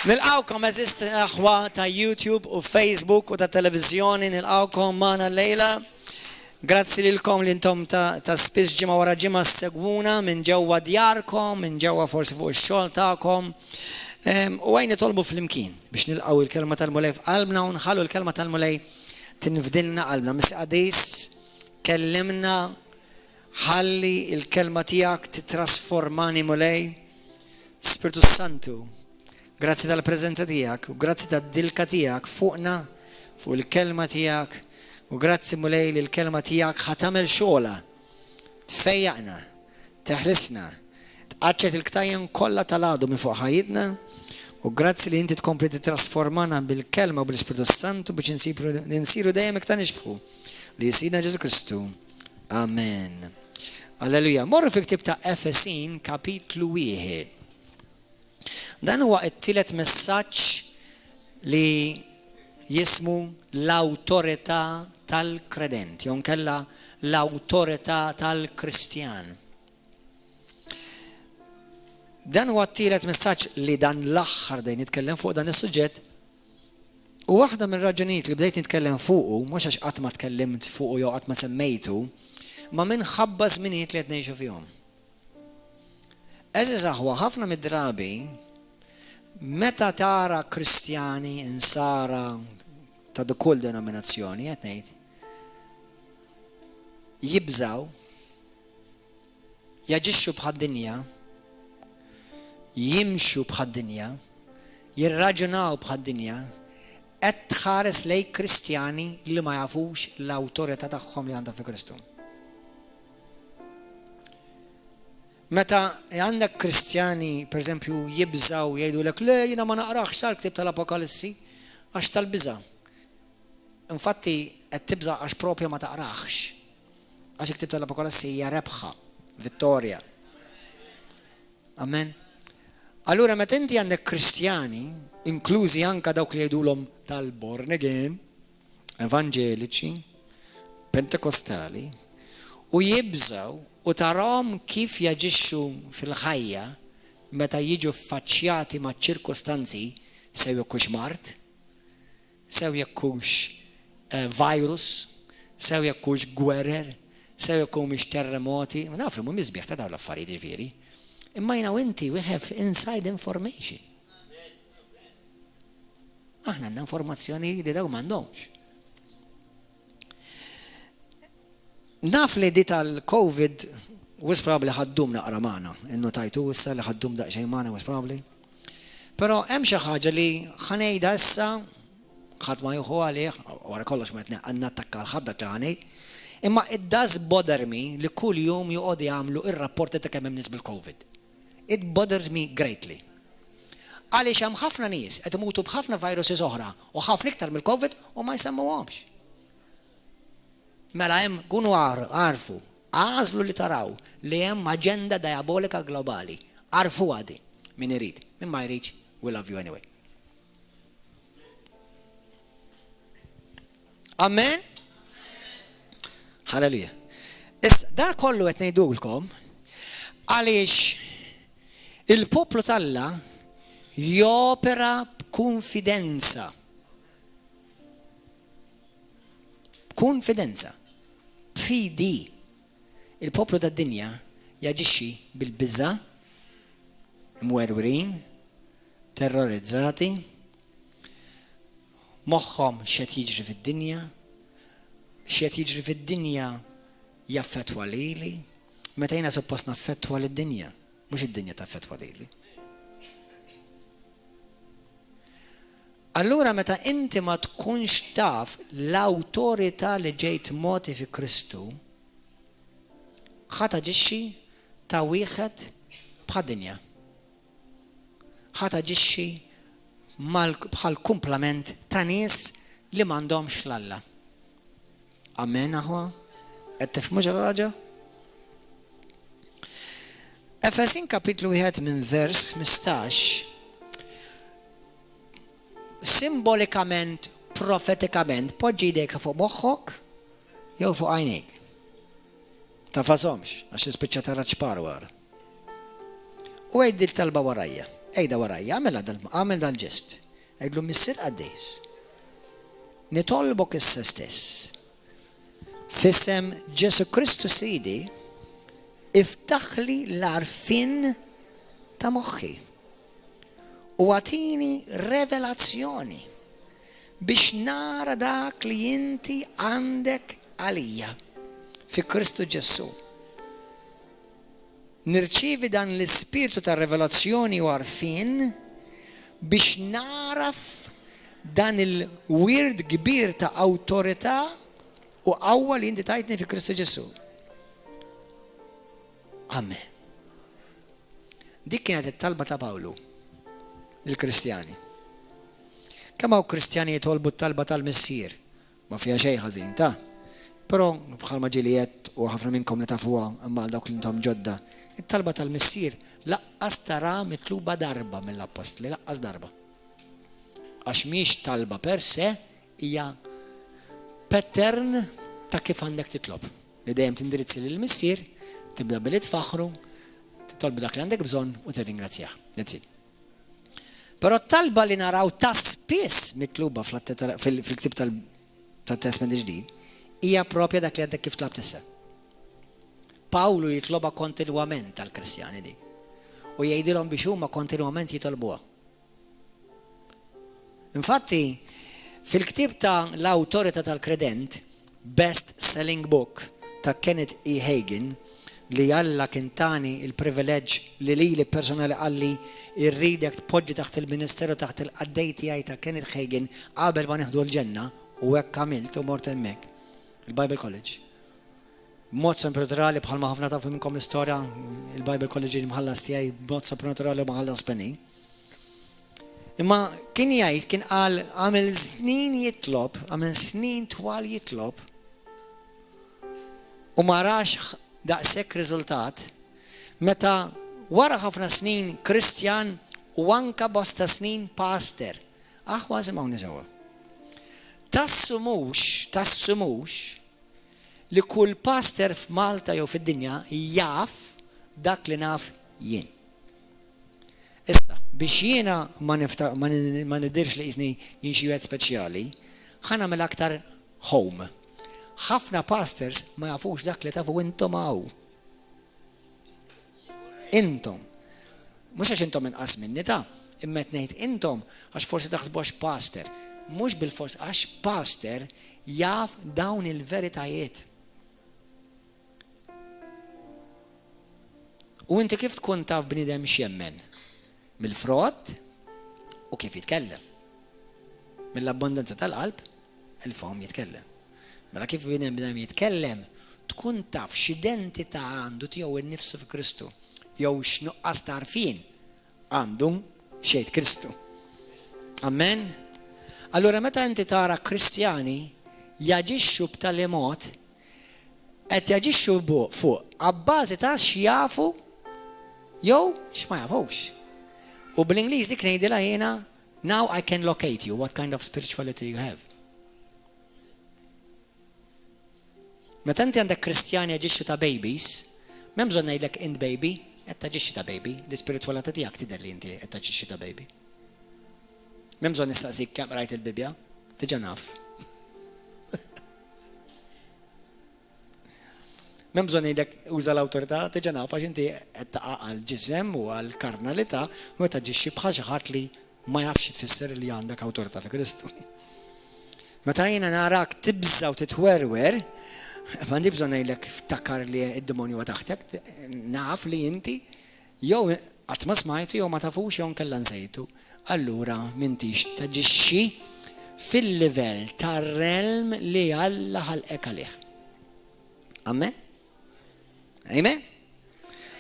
Nilqawkom eżist aħwa ta' YouTube u Facebook u ta' televizjoni, nilqawkom magħna lejla. Grazzi lilkom li intom ta' spiss ġimgħa wara ġimgħa segwuna minn ġewwa djarkom, minn ġewwa forsi fuq ix-xogħol tagħkom. U għajn nitolbu flimkien biex nilqgħu l-kelma tal-Mulej f'qalbna u nħallu l-kelma tal-Mulej tinfdilna qalbna. Miss Qadis kellimna ħalli l-kelma tiegħek titrasformani Mulej. Spiritu Santu, grazzi tal-preżenza tiegħek u grazzi tad-dilka tiegħek fuqna, fuq il-kelma tiegħek u grazzi Mulej li l-kelma tiegħek ħatamel xogħla, tfejjaqna, teħlisna, tqaċċet il-ktajjen kollha tal-għadu minn fuq ħajjitna u grazzi li inti tkompli titrasformana bil-kelma u bil-Spiritu Santu biex insiru dejjem iktar nixbħu li jisina Ġesu Kristu. Amen. Alleluja. Morru fi ktieb ta' Efesin kapitlu 1. Dan huwa t-tielet messaġġ li jismu l-awtorità tal-kredent, jew nkella l-awtorità tal-Kristjan. Dan huwa t-tielet messaġġ li dan l-aħħar dejn nitkellem fuq dan is-suġġett. U waħda mill-raġunijiet li bdejt nitkellem fuqu, mhux għax qatt ma tkellimt fuqu jew qatt ma semmejtu, ma minħabba żminijiet li qed ngħixu fihom. Eżiż aħwa ħafna mid-drabi meta tara Kristjani insara ta' kull denominazzjoni qed ngħid jibżaw, jaġixxu bħad-dinja, jimxu bħad-dinja, jirraġunaw bħad-dinja, qed tħares lejn Kristjani li ma jafux l-awtorità tagħhom li għandha fi Kristu. Meta għandek Kristjani, per eżempju, jibżaw jgħidulek le jiena ma naqrax tal-ktieb tal-Apokalissi għax tal-biża'. Infatti qed tibża' għax propja ma taqrax. Għax il-ktieb tal-Apokalissi hija rebħa, vittorja. Amen. Allura meta inti għandek Kristjani, inklużi anke dawk li jgħidulhom tal-born again, evanġeliċi, pentekostali, u jibżaw u tarom kif jaġixxu fil-ħajja meta jiġu affaċċjati ma' ċirkostanzi sew jekkux mart, sew jekkux virus, sew jekkux gwerer, sew jekkux terremoti, nafru mu miżbieħ ta' dawn l-affarijiet ġifieri. Imma jina inti we have inside information. Aħna għandna informazzjoni li daw m'għandhomx. Naf li di tal-COVID was probably ħaddum naqra magħna, innotajtu issa li ħaddum daqsxejn magħna was probably. Però hemm xi ħaġa li ħanejda issa ħadd ma jieħu għalih, wara kollox ma qed nattakka l-ħabda li ħanejt, imma it does bother me li kull jum joqogħdu jagħmlu ir-rapporti ta' kemm hemm nies bil-COVID. It bothers me greatly. Għaliex hemm ħafna nies qed imutu b'ħafna viruses oħra u ħafna iktar mill-COVID u ma jsemmuhomx. Mela hemm kunu għarfu, għażlu li taraw li hemm aġenda diabolika globali. Għarfu għadi, min irid, min ma jridx, we love you anyway. Amen? Halleluja. Issa, dar kollu qed ngħidulkom għaliex il-poplu Alla jopera b'kunfidenza. Konfidenza, b'fidi, il-poplu tad-dinja jaġixxi bil-biża', imwerwrin, terrorizzati, moħħhom x'qed jiġri fid-dinja, x'qed jiġri fid-dinja jaffettwa lili, meta jiena suppost naffettwa lid-dinja, mhux id-dinja taffettwa lili. Allura meta inti ma tkunx taf l-awtorità li ġejt moti fi Kristu, ħadd taġixxi ta' wieħed bħad-dinja. Ħadd taġixxi bħal kumplament ta' nies li m'għandhomx l-Alla. Amen aħwa? Qed tifhmu xi ħaġa? Efesin kapitlu 1 minn vers 15 simbolikament, profetikament, poġġi jdejk fuq moħħok jew fuq għajnejk. Ta' fasomx, għax ispiċċa tara ċpar wara. U għeddil talba warajja. ejda warajja, għamel dal-ġest. Għidlu missir għaddejs. Nitolbok issa stess. Fissem Ġesu Kristu Sidi, iftaħli l-arfin ta' moħħi. U għatini revelazzjoni biex nara dak li inti għandek għalija fi Kristu Ġesu. Nirċivi dan l-ispirtu ta' revelazzjoni u għarfin biex naraf dan il-weird kbir ta' autorità u qawwa li inti tajtni fi Kristu Ġesu. Amen. Dik kienet it-talba ta' Pawlu il-Kristjani. Kemm hawn Kristjani jitolbu t-talba tal-Missier, ma fiha xejn ħażin ta'. Però bħalma ġiliet u ħafna minnkom li tafuha imma għal dawk li intom ġodda, it-talba tal-Missier laqqas tara mitluba darba mill-Apostli, laqqas darba. Għax mhix talba per se hija pattern ta' kif għandek titlob. Li dejjem tindirizzi lill-Missier, tibda billi tfaħru, titolbi dak li għandek bżonn u tirringrazzjah. That's it. Però talba li naraw ta' spiss mitluba fil-ktib tal-Testament ġdid hija propja dak li għandek kif tlabt issa. Pawlu jitloba kontinwament tal-Kristjani di. U jgħidilhom biex huma kontinwament jitolbuha. Infatti, fil-ktib ta' l-Awtorità tal-Kredent, best-selling book ta' Kenneth E. Hagin, li Alla kien tani il-privileġġ li personali għalli irridek tpoġġi taħt il-Ministeru taħt il-qaddej tiegħi ta' Kenneth Hagin qabel ma neħdu l-ġenna u hekk għamilt u mort hemmhekk il-Bible College. Mod supernaturali bħalma ħafna tafu minnkom l-istorja, il-Bible College mħallas tiegħi mod supernaturali u mħallas penny. Imma kien jgħid kien qal għamel snin twal jitlob u ma rax daqshekk riżultat meta wara ħafna snin Kristjan u anka bosta snin pastor. Kważi ma niżewwa. Tassumux li kull pastor f'Malta jew fid-dinja jaf dak li naf jien. Issa, biex jiena ma nidirx li jisni jien xi wieħed speċjali, ħa nagħmel aktar home. Ħafna pastors ma jafux dak li tafu intom hawn. Intom. Mhux għax intom inqas minni ta', imma qed ngħid intom għax forsi taħsbu għax pastor. Mhux bil-fors għax pastor jaf dawn il-veritajiet. U inti kif tkun taf bniedem x'jemmen? Mill-frott u kif jitkellem. Mill-abbondanza tal-qalb, il-fom jitkellem. Mela kif bniedem jitkellem, tkun taf x'identità għandu tiegħu innifsu fi Kristu, jew x'nuqqas tarfin għandu xejn Kristu. Amen. Allura meta inti tara Kristjani jaġixxu b'tali mod qed jaġixxu fuq abbażi ta' x'jafu jew x'ma jafux. U bl-Ingliż dik ngħidilha jiena now I can locate you what kind of spirituality you have. Meta inti għandek Kristjani jaġixxu ta' babies, m'hemm bżonn ngħidlek int baby, qed taġixxi ta' baby, l-ispiritualità tiegħek tidher li inti qed taġixxi ta' baby. M'hemm bżonn nistaqsik kemm rajt il-Bibja, diġà naf. M'hemm bżonn ngħidlek uża l-awtorità, diġà naf għax inti qed taqa' għall-ġisem u għall-karnalità u qed taġixxi bħal xi ħadd li ma jafx tfisser li għandek awtorità fi Kristu. Meta jiena narak tibża u titwerwer, m'għandi bżonn ngħidlek ftakar li d-demonju huwa taħtek, naf li inti jew qatt ma smajtu jew ma tafux jew nkella nsejtu. Allura m'intix taġixxi fil-livell tar-relm li Alla ħalqek għalih. Amen? Amen?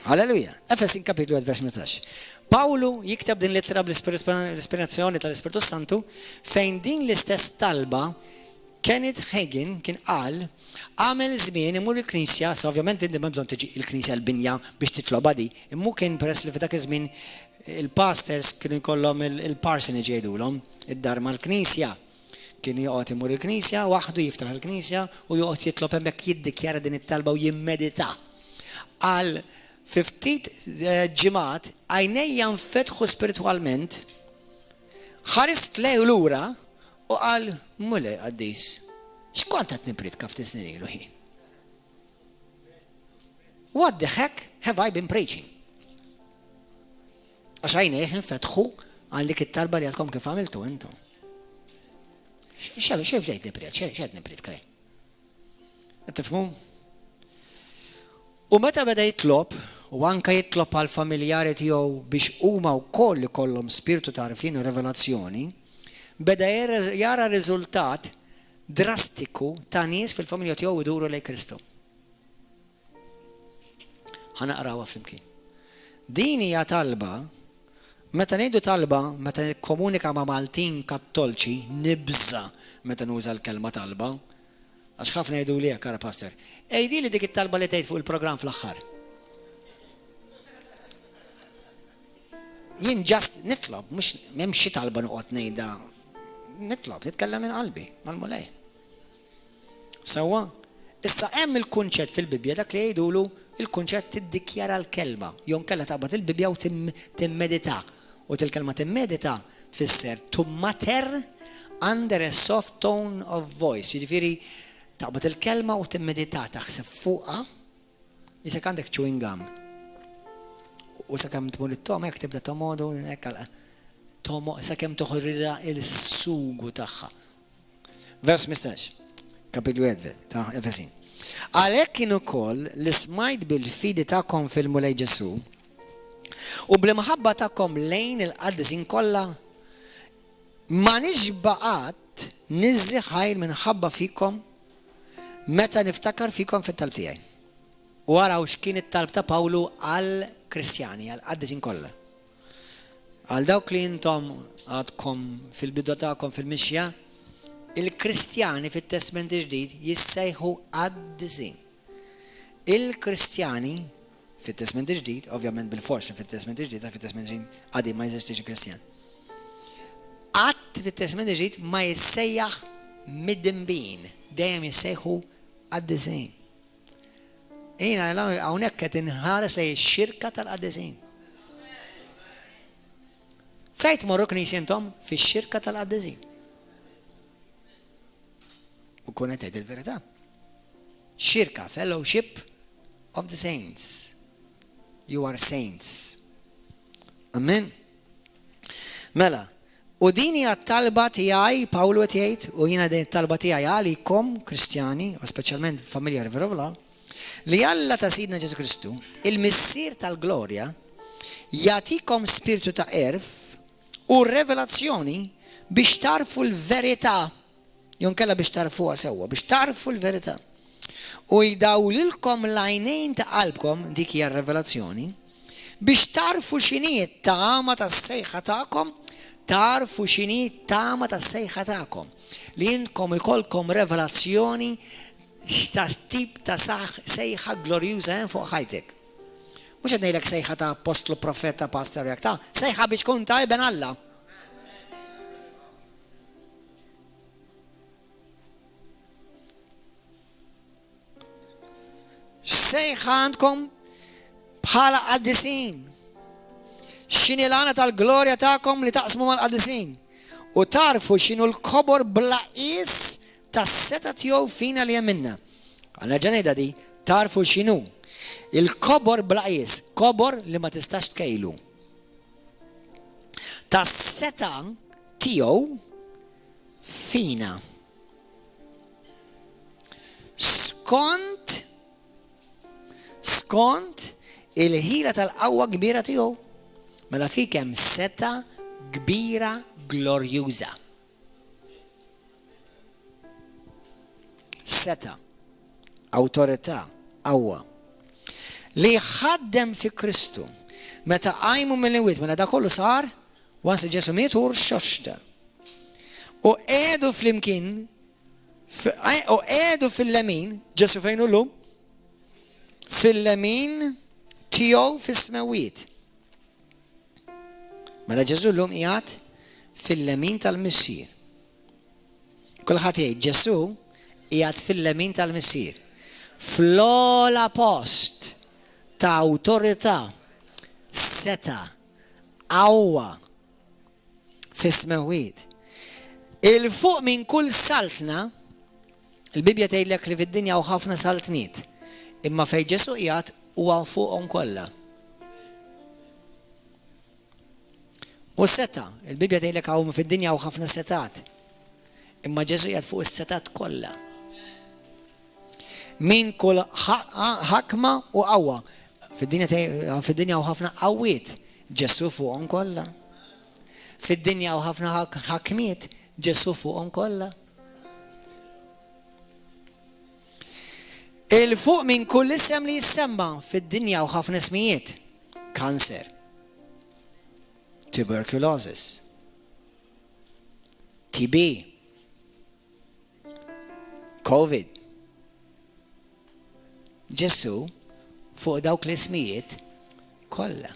Halleluja. Efesin kapitlu 1 vers 15. Pawlu jikteb din lettera bl-ispirazzjoni tal-Ispiritu Santu fejn din l-istess talba Kenneth Hagin kien qal għamel żmien imur il-Knisja, sa ovvjament inti ma bżonn tiġi il-Knisja l-binja biex titloba di, imma kien peress li f'dak iż-żmien il-pastors kienu jkollhom il-parsonage jgħidulhom id-dar mal-Knisja. Kien joqgħod imur il-Knisja, waħdu jiftaħ il-Knisja u joqgħod jitlob hemmhekk jiddikjara din it-talba u jimmedita għal fi ftit ġimgħat għajnejja nfetħu spiritwalment, ħarist lej lura u qal mule qaddis, x'kont qed nipritka ftit snin ilu ħin? What the heck have I been preaching? Għax għajnejh infetħu għal dik it-talba li għadkom kif għamiltu intom. X'bdejt nipret, x'qed nipritka hi? Qed tifhmu? U meta beda jitlob, u anke jitlob għal familjari tiegħu biex huma wkoll ikollhom spiritu ta' għarfien u revelazzjoni, beda jara riżultat drastiku ta' nies fil-familja tiegħu iduru lejn Kristu. Ħanaqrawha flimkien. Din hija talba, meta ngħidu talba, meta nikkomunika ma' Maltin Kattolċi, nibża meta nuża l-kelma talba, għax ħafna jgħidu li kara pastor. Ejdi li dik it-talba li tgħid fuq il-programm fl-aħħar. Jien ġast nitlob, mhux m'hemm xi talba noqgħod ngħidha. Nitlob, titkellem minn qalbi, mal-mulej. Sewwa, issa hemm il-kunċett fil-Bibja dak li jgħidulu il-kunċett tiddikjara l-kelma. Jew kellha taqbad il-Bibja u timmedita. U til-kelma timmedita tfisser to mutter under a soft tone of voice. Jiġifieri taqbad il-kelma u timmedita taħseb fuqha, isek għandek chewing gum. U sakemm tmur it-tom hekk tibda tomodu hekk sakemm toħorrilha il-sugu tagħha. Vers 15, kapitlu 1 ta' Efesin. Għalhekk kien ukoll li smajt bil-fidi tagħkom fil-mulej Ġesu u bl-imħabba tagħkom lejn il-qaddisin kollha ma nixbaqat niżżi ħajr minħabba fikom meta niftakar fikom fit-talb tiegħi. U waraw x'kien it-talb ta' Pawlu għal Kristjani, għal qaddisin kollha. Għal dawk li intom għadkom fil-bidu tagħkom fil-mixja, il-Kristjani fit-Testament il-ġdid jissejħu qaddisin. Il-Kristjani fit-Testament il-ġdid, ovvjament bil-forsi fit-Testament il-ġdid, fit-Testament il-ġdid għadi ma jeżistix Kristjan. Qatt fit-Testament il-ġdid ma jissejjaħ mid-dinbin, dejjem jissejħu qaddisin. Jiena hawnhekk qed inħares lejn ix-xirka tal-qaddisin. Fejn tmorru knisja intom fix-xirka tal-qaddisin. U kun qed tgħid il-verità. Xirka, fellowship of the saints. You are saints. Amen. Mela, u din hija t-talba tiegħi Pawlu qed jgħid u jiena din it-talba tiegħi għalikom Kristjani, u speċjalment familja Riverola, li Alla ta' Sidna Ġesu Kristu, il-missier tal-glorja, jagħtikom spiritu ta' erf u revelazzjoni biex tarfu l-verità, jon kella biex tarfuha sewwa, biex tarfu l-verità. U jdawlilkom l-għajnejn ta' qalbkom, dik hija r-revelazzjoni, biex tarfu x'inhi t-tama tas-sejħa tagħkom, tarfu x'inhi t-tama tas-sejħa tagħkom. Li inkom ikolkom revelazzjoni ta' tip ta' sejħa glorjuża fuq ħajtek. Mhux qed ngħidlek sejħa ta' apostlu, profeta, pastor jak ta' sejħa biex tkun tajben Alla. Sejħa għandkom bħala qaddisin. X'inhi l-għana tal-glorja tagħkom li taqsmu mal-qaddisin. U tarfu x'inhu l-kobor blaqis tas-seta tiegħu fina li minna. Għandna ġenejda di tarfu x'inhu il-kobor blaqis, kobor li ma tistax tkejlu. Tas-seta tiegħu fina. Skont il-ħila tal-qawwa kbira tiegħu. Mela fik hemm seta kbira glorjuża. Seta, awtorità, qawwa. Li ħaddem fi Kristu. Meta qajmu mill-imwiet, mela da kollu sar, once Ġesu miet u rxoxta. U qiegħdu flimkien, u qiegħdu fil-lemin, Ġesu fejn hu llum? Fil-lemin tiegħu fis-smawiet. Mela Ġesu llum qiegħed fil-lemin tal-missier. Kulħadd jgħid Ġesu qiegħed fil-lemin tal-missier. Fl-ola post ta' awtorità, seta, qawwa fis-smawiet. Il-fuq minn kull saltna, il-Bibja tgħidlek li fid-dinja hawn ħafna saltniet, imma fejn Ġesu qiegħed huwa fuqhom kollha. U seta, il-Bibja tgħidlek hawn fid-dinja hawn ħafna setat, imma Ġesu qiegħed fuq is-setat kollha. Min kull ħakma u qawwa, fid-dinja hawn ħafna qawwiet, Ġesu fuqhom kollha. Fid-dinja hawn ħafna ħakmiet, Ġesu fuqhom kollha. Il-fuq minn kull isem li jissemma fid-dinja hawn ħafna ismijiet. Kanser, tuberculosis, TB, COVID. Ġesu fuq dawk l-ismijiet kollha.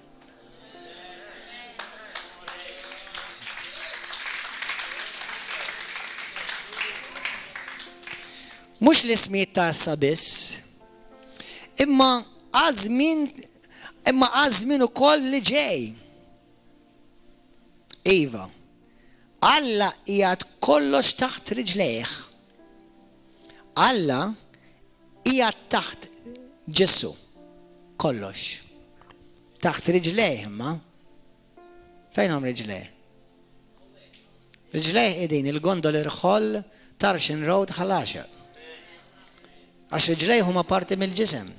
Mhux l-ismijiet ta' issa biss, imma għażmin ukoll li ġej. Iva, Alla qiegħed kollox taħt riġlejh. Alla qiegħed taħt Ġesu. Kollox. Taħt riġlejh imma. Fejn riġlejh? Riġlejh qegħdin il-gondol irħoll Tarshin Road ħalaxa. Għax riġlejh huma parti mill-ġisem.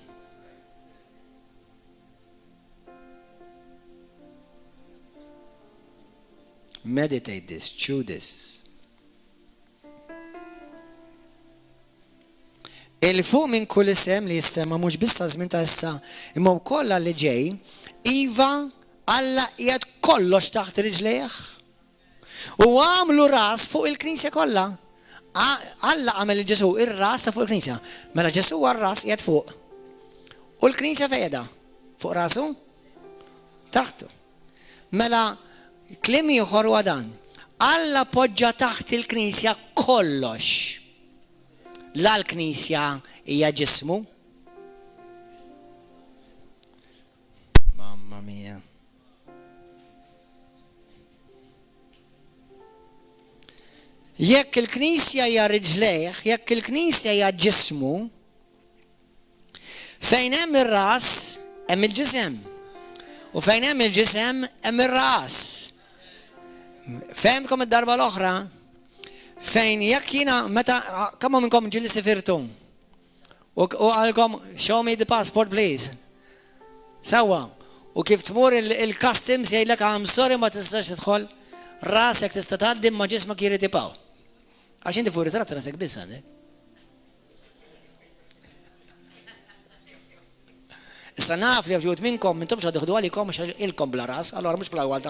Meditate this, chew this. Il-fuq minn kull isem li jissemma mhux biss żmien ta' issa, imma wkoll li ġej, iva Alla qiegħed kollox taħt riġlejh. U għamlu ras fuq il-Knisja kollha. Alla għamel Ġesu ir-ras fuq il-Knisja. Mela Ġesu huwa r-ras qiegħed fuq. U l-Knisja fejda fuq rasu? Taħtu. Mela kliem ieħor huwa dan. Alla poġġa taħt il-Knisja kollox. La l-Knisja hija ġismu. Mamma mia. Jekk il-Knisja hija riġlejh, jekk il-Knisja hija ġismu, fejn hemm ir-ras hemm il-ġisem. U fejn hemm il-ġisem hemm ir-ras. Fehmtkom id-darba l-oħra? Fejn jekk jiena meta kemm minnkom ġieli sifirtu u għalkom show me the passport please. Sewwa. U kif tmur il-customs jgħidlek I'm sorry ma tistax tidħol, rasek tista' tgħaddi ma ġismek jirid jibgħu. Għax inti fuq ritratt rasek biss għandek. Issa naf li fġut minnkom mintom x'għadħdu għalikom mhux ilkom bla ras, allora mhux bl-ewwel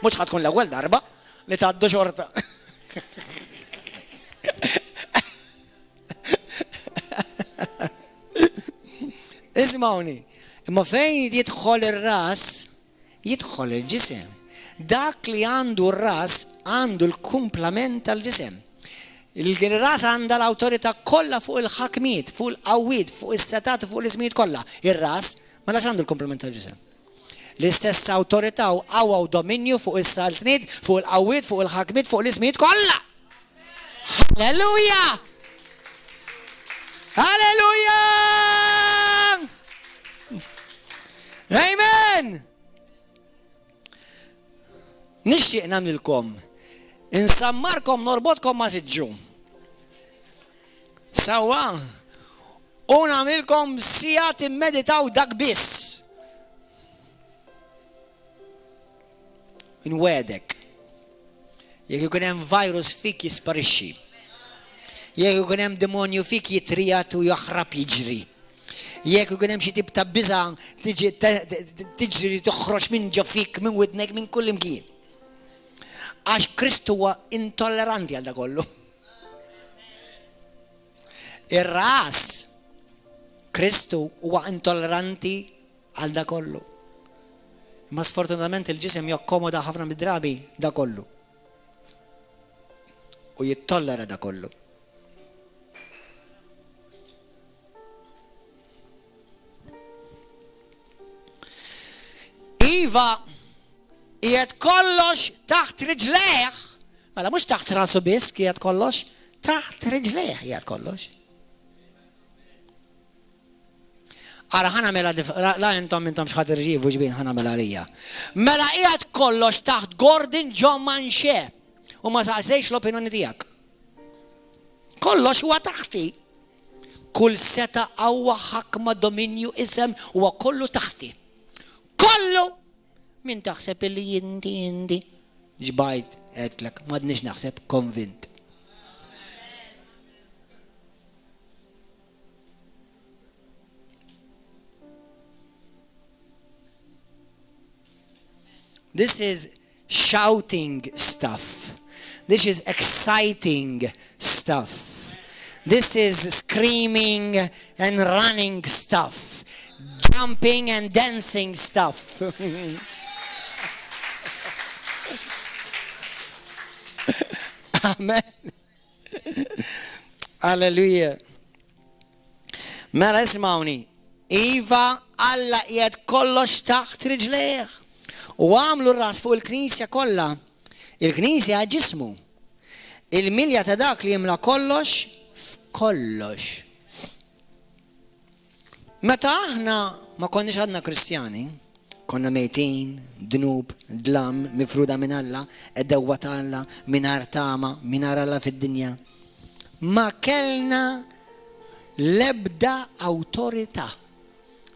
mhux ħadkun l-ewwel darba li tgħaddu xorta. Ismawni, imma fejn jidħol ir-ras, jidħol il-ġisem. Dak li għandu r-ras għandu l-kumplament tal-ġisem. Il-ras għandha l-awtorità kollha fuq il-ħakmiet, fuq il-qawwiet, fuq is-setat, fuq l-ismijiet kollha. Ir-ras ma lax għandu l-kumplament tal-ġisem. L-istess awtorità u qawwa u dominju fuq is-saltniet, fuq il-qawwiet, fuq il-ħakmiet, fuq l-ismijiet kollha. Halleluja! Halleluja! Amen! Nixtieq nagħmlilkom insammarkom norbotkom ma' siġġu. Sewwa u nagħmilkom sija timmeditaw dak biss. Inwedek. Jekk ikun hemm virus fik jisparixxi. Jekk ikun hemm demonju fik jitrijat u jaħrab jiġri. Jekk ikun hemm xi tip ta' biża' tiġri toħroġ minn ġo fik, minn widnek, minn kull imkien. Għax Kristu huwa intolleranti għal kollu. Ir-ras Kristu huwa intolleranti għal kollu. Ma sfortunatament il-ġisem jokkomoda ħafna mid-drabi da kollu. U jittollera da kollu. Iva qiegħed kollox taħt riġlejh, mela mhux taħt rasu biss qiegħed kollox, taħt riġlejh qiegħed kollox. Ara ħana mela la intom xħat irġibu ġbin ħana mela għalija. Mela qiegħed kollox taħt Gordon John Manche u ma saqsejx l-opinjoni tiegħek. Kollox huwa taħti. Kull seta qawwa ħakma dominju isem huwa kollu taħti. Kollu min taħseb illi inti ġbajt qedlek m'għadniex naħseb konvint. This is shouting stuff. This is exciting stuff. This is screaming and running stuff. Jumping and dancing stuff. Amen. Hallelujah. Mela ismawni, Iva Alla qiegħed kollox taħt riġlejh. U għamlu r-ras fuq il-Knisja kollha. Il-Knisja ġismu. Il-milja ta' dak li jimla kollox f'kollox. Meta aħna ma konniex għadna Kristjani, konna mejtin, dnub, dlam, mifruda minn Alla, ed-dewwa ta' Alla, mingħajr tama, mingħajr Alla fid-dinja. Ma kellna l-ebda awtorità,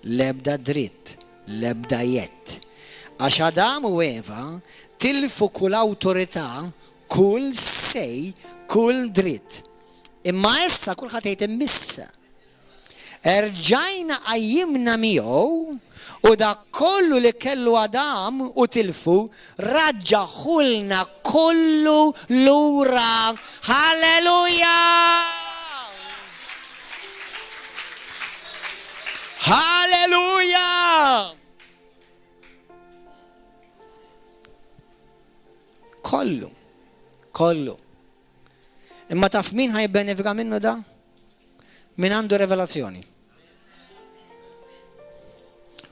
l-ebda dritt, l-ebda jett. Għax Adam u Eva tilfu kull awtorità, kull sej, kull dritt. Imma issa kulħadd jgħid immissa. Erġajna qajjimna miegħu u dak kollu li kellu Adam u tilfu raġġaħulna kollu lura. Halleluja! Halleluja! Kollu. Imma taf min ħajbenefika minnu da? Min għandu revelazzjoni.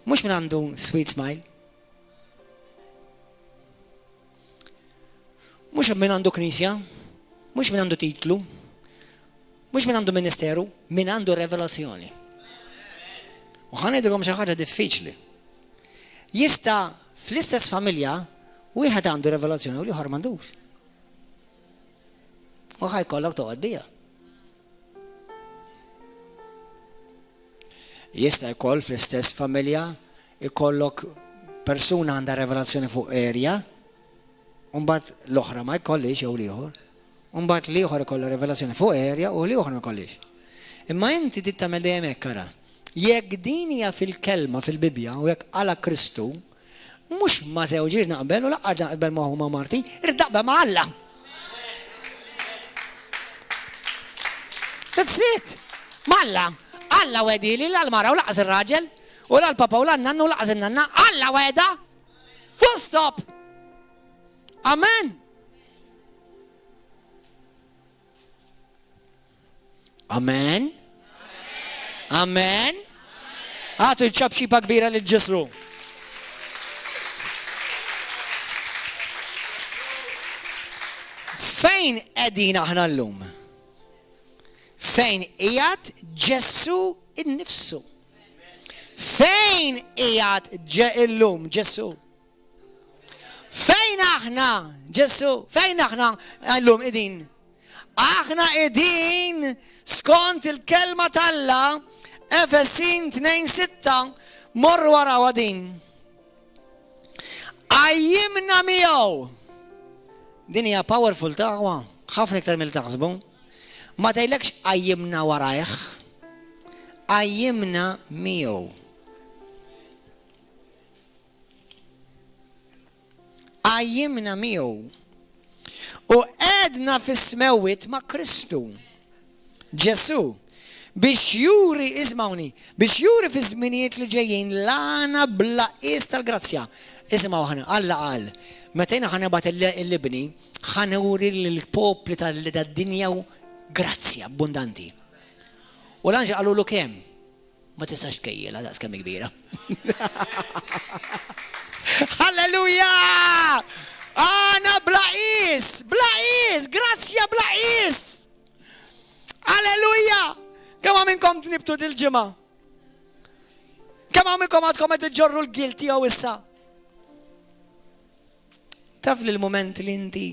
Mux min għandu sweet smile. Mux min għandu knisja. Mux min għandu titlu. Mux min għandu ministeru. Min għandu revelazzjoni. U ħanedilkom xi ħaġa diffiċli. Jista' fl-istess familja wieħed għandu revelazzjoni u liħor m'għandux. U ħajkollok toqgħod biha. Jista' jkoll fl-istess familja ikollok persuna għandha revelazzjoni fuq erja, u mbagħad l-oħra ma jkollix jew ieħor. U mbagħad l-ieħor ikollha revelazzjoni fuq erja u l-ieħor ma jkollix. Imma inti trid tagħmel dejjem hekk ara. Jekk din hija fil-kelma fil-Bibja u jekk għala Kristu, mux ma zewġir naqbel u laqqar naqbel ma huma marti, irdaqbel ma Alla. That's it. Ma Alla. Alla wedi li l-mara u laqqas il-raġel u l-papa u l-nanna u laqqas il-nanna. Alla weda. Full stop. Amen. Amen. Amen. Għatu ċabxipa kbira l-ġisru. Fejn qegħdin aħna llum? Fejn qiegħed Ġesu innifsu? Fejn qiegħed illum Ġesu? Fejn aħna Ġesu? Fejn aħna llum qegħdin? Aħna qegħdin skont il-kelma tal-Alla Efesin 2:6 morru wara wadin. Qajjimna miegħu. Din hija powerful taqwa, ħafna iktar mill-taħsbu. Ma tgħidlekx qajjimna warajh, qajjimna miegħu. Qajjimna miegħu. U qegħdna fis-smewwiet ma' Kristu. Ġesu biex juri ismawni, biex juri fi żminijiet li ġejjin lana bla qis tal-grazzja. Isimgħu ħana, Alla qal, meta jiena ħanibgħat il-libni, ħanuri lill-popli tad-dinja grazzja abbundanti. U l-anġel qalulu kemm? Ma tistax tkejjilha daqs kemm kbira. Halleluja! Għana blaqis! Blaqis! Grazzja blaqis! Halleluja! Kemm minnkom tnibtu dil-ġimgħa? Kemm minnkom għadkom qed iġorru l-gilt tiegħu issa? Taf li l-moment li inti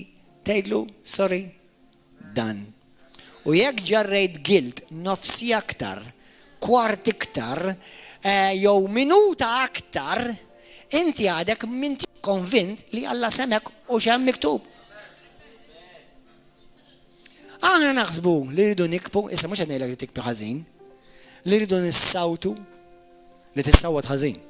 tgħidlu sorry dan. U jekk ġarrejt gilt nofsi aktar, kwart iktar, jew minuta aktar, inti għadek minti konvint li Alla semek u xem miktub. Aħna naħsbu li rridu nikbu, issa mhux qed ngħidlek li tikbi ħażin, li rridu nissawtu li tissawwat ħażin.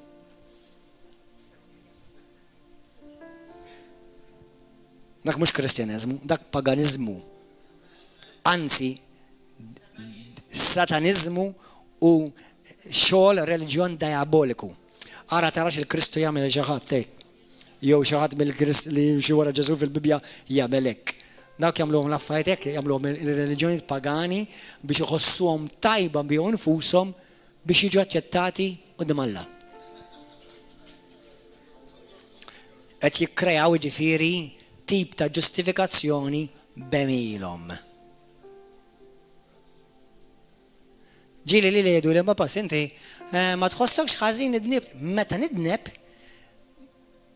Dak mhux kristjaneżmu, dak paganizmu. Anzi, satanizmu u xogħol reliġjon diaboliku. Ara tarax il-Kristu jagħmel xi ħadd hekk. Jew xi ħadd mill-Krist li jimxi wara Ġesu fil-Bibja jagħmel hekk. Dawk jagħmluhom l-affarijiet hekk, jagħmluhom il-reliġjonijiet pagani biex iħossuhom tajba bihom infushom biex jiġu aċċettati quddiem Alla. Qed jikkreaw jiġifieri tip ta' ġustifikazzjoni b'emilhom. Ġili li jgħidu li ma pass inti ma tħossokx ħażin nidnib. Meta nidneb,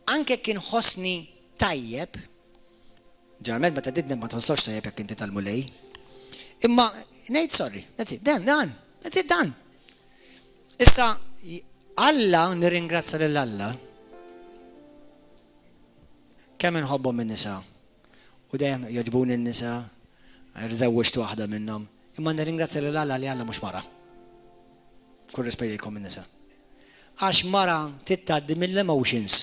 anke kien ħossni tajjeb, ġeneralment meta tidneb ma tħossokx tajjeb jekk inti tal-mulej, imma ngħid sorry, that's it, dan. Issa Alla nirringrazzja lil Alla kemm inħobbhom in-nisa u dejjem jogħġbuni n-nisa, rżewweġt waħda minnhom, imma nirringrazzja lil Alla li Alla mhux mara. Kull rispett lilkom in-nisa. Għax mara titgħaddi mill-emotions.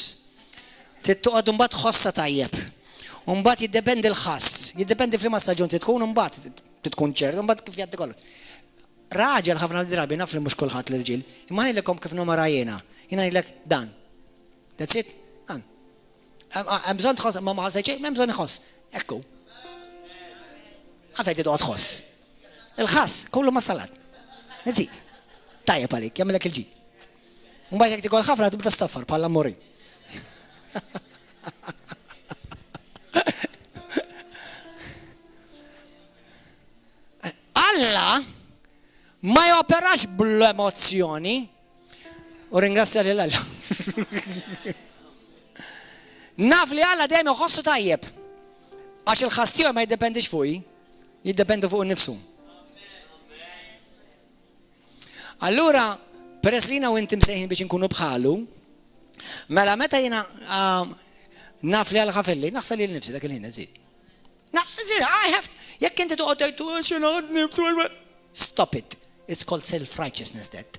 Tittoqgħod imbagħad ħossa tajjeb. U mbagħad jiddependi l-ħass, jiddependi f'liema staġun tkun u mbagħad titkun ċert, u mbagħad kif jgħaddi kollu. Raġel ħafna drabi naf li mhux kulħadd l-irġiel, imma ngħidilkom kif numara jiena. Jiena ngħidlek dan. That's it. Dan. Hemm bżonn tħoss, ma ħoss xejn, m'hemm bżonn iħoss. Ekku. Għafejn tidqgħod tħoss. Il-ħass kollu ma salat. Nizid. Tajjeb għalik, jagħmilek il-ġid. Mbagħad jekk tikol ħafna tibda staffar bħala mori. Alla ma joperax bl-emozzjoni u ringrazzja lil Alla. Naf li Alla dejjem iħossu tajjeb. Għax il-ħass tiegħu ma jiddependix fuqi, jiddependi fuq innifsu. Allura, peress li u inti msejħin biex inkunu bħalu, mela meta jiena naf li Alla ħafelli, naħfelli l-nifsi dak il-ħin żid. Jekk inti toqgħod tgħid stop it. It's called self-righteousness that.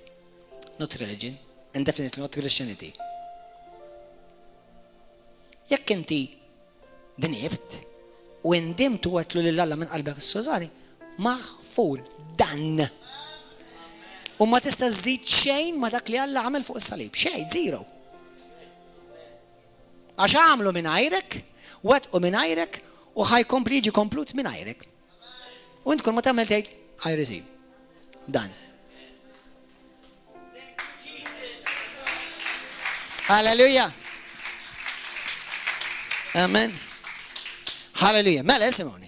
Not religion, and definitely not Christianity. Jekk inti dnibt u indimt u għetlu lil Alla minn qalbek s-sużani, maħfur dan. U ma tista' żid xejn ma dak li Alla għamel fuq is-salib. Xejn, zero. Għax għamlu minn ajrek, wettqu minn ajrek u ħajkompli jiġi komplut minn ajrek. U int kull ma tagħmel tgħid I receive. Dan. Halleluja. Amen. Halleluja. Mela isimgħuni.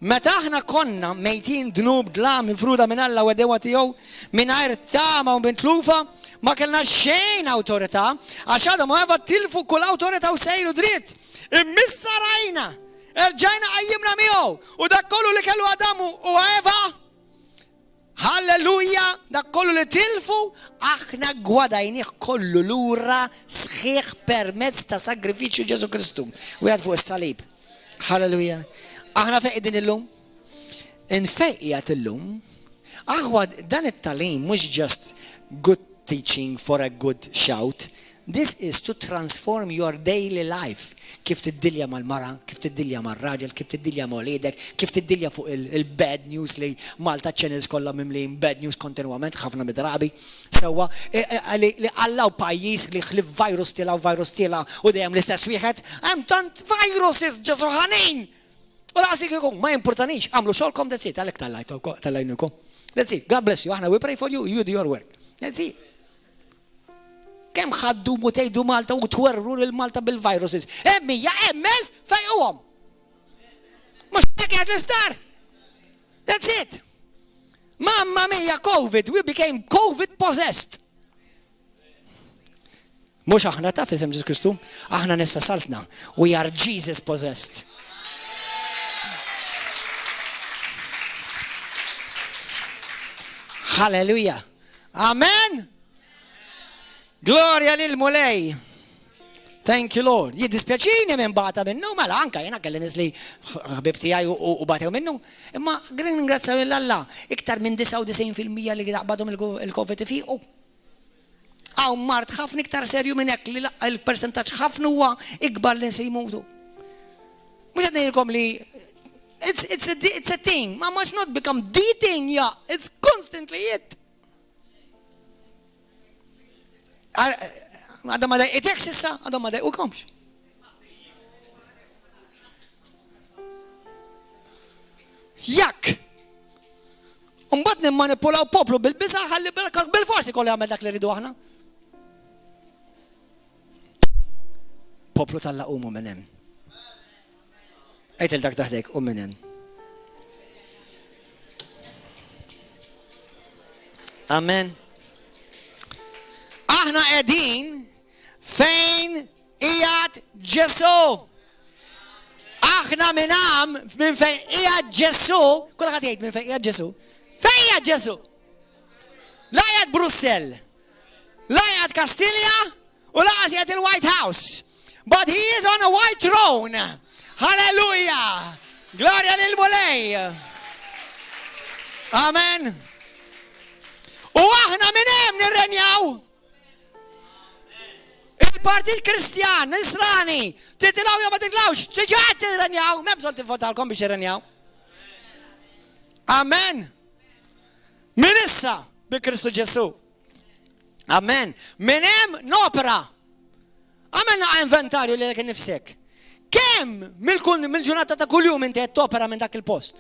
Meta aħna konna mejtin dnub dla mifruda minn Alla u dewa tiegħu mingħajr tama u bintlufa ma kellna xejn awtorità għax Adam u Eva tilfu kull awtorità u sejru dritt. Immissa rajna, erġajna qajjimna miegħu u dak kollu li kellu Adamu u Eva, halleluja, dak kollu li tilfu aħna gwadajnieh kollu lura sħiħ permezz ta' sagrifiċċju Ġesu Kristu. U għad fuq is-salib. Halleluja. Aħna fejqidin illum? Infejqijat illum? Aħwa dan it-talim mhux just good teaching for a good shout. This is to transform your daily life. Kif tiddilja mal-mara, kif tiddilja mal-raġel, kif tiddilja mal-lidek, kif tiddilja fuq il-bad news li Malta channels kollha mimlin bad news kontinwament, ħafna midrabi. Sewwa li Alla pajjiż li ħlif virus tila u dejjem l-istess wieħed, hemm tant viruses ġesu ħanin. U laqsik ikun, ma importanix, għamlu xolkom, that's it, għalek tal-lajnukom. That's it, God bless you, aħna we pray for you, you do your work. That's it. kemm ħaddu u tgħidu Malta u twerru lil Malta bil-viruses. Hemm 100,000 fejquhom. Mhux hekk qed l-istar. That's it. Mamma mia, COVID, we became COVID possessed. Mhux aħna taf isem Ġesu Kristu, aħna nissa saltna. We are Jesus possessed. Hallelujah. Amen. Gloria lil mulej. Thank you Lord. Jiddispjaċini minn bata minnu, mela anka jena kelli nisli ħbib tiegħi u batew minnu. Imma ringrazzjaw l-Alla iktar minn 99% li daqbadhom il-COVID fiqu. Għaw mart ħafna iktar serju minn hekk li l-persentaġġ ħafna huwa ikbar li se jmutu. Mhux qed ngħidilkom li it's a thing. Ma must not become the thing, yeah. It's constantly it. Għadda ma dajqitek sissa, għadda ma dajqukomx. Jak! Umbat nimmanipulaw poplu bil-biża ħalli bil-forsi kolli għamel dak li ridu aħna. Poplu tal-laqumu minn hemm. Ejt il-dak taħdek minn hemm. Amen. Aħna qegħdin fejn qiegħed Ġesu. Aħna minn fejn qiegħed Ġesu, kulħadd jgħid minn fejn qiegħed Ġesu. Fejn qiegħed Ġesu? La qiegħed Brussell, la qiegħed Kastilja u laqas qiegħed il-White House. But he is on a white throne. Hallelujah. Gloria lil mulej. Amen. U aħna minn hemm nirrenjaw. Il-Partit Kristjan, Nisrani, titilgħu jew ma titilgħux, tiġgħu tirrenjaw, m'hemm bżonn tivvotalkom biex irrenjaw. Amen. Min issa bi Kristu Ġesu. Amen. Minn hemm nopera. Għamilna inventarju li kien nifsek. Kemm mill-ġurnata ta' kuljum inti qed topera minn dak il-post?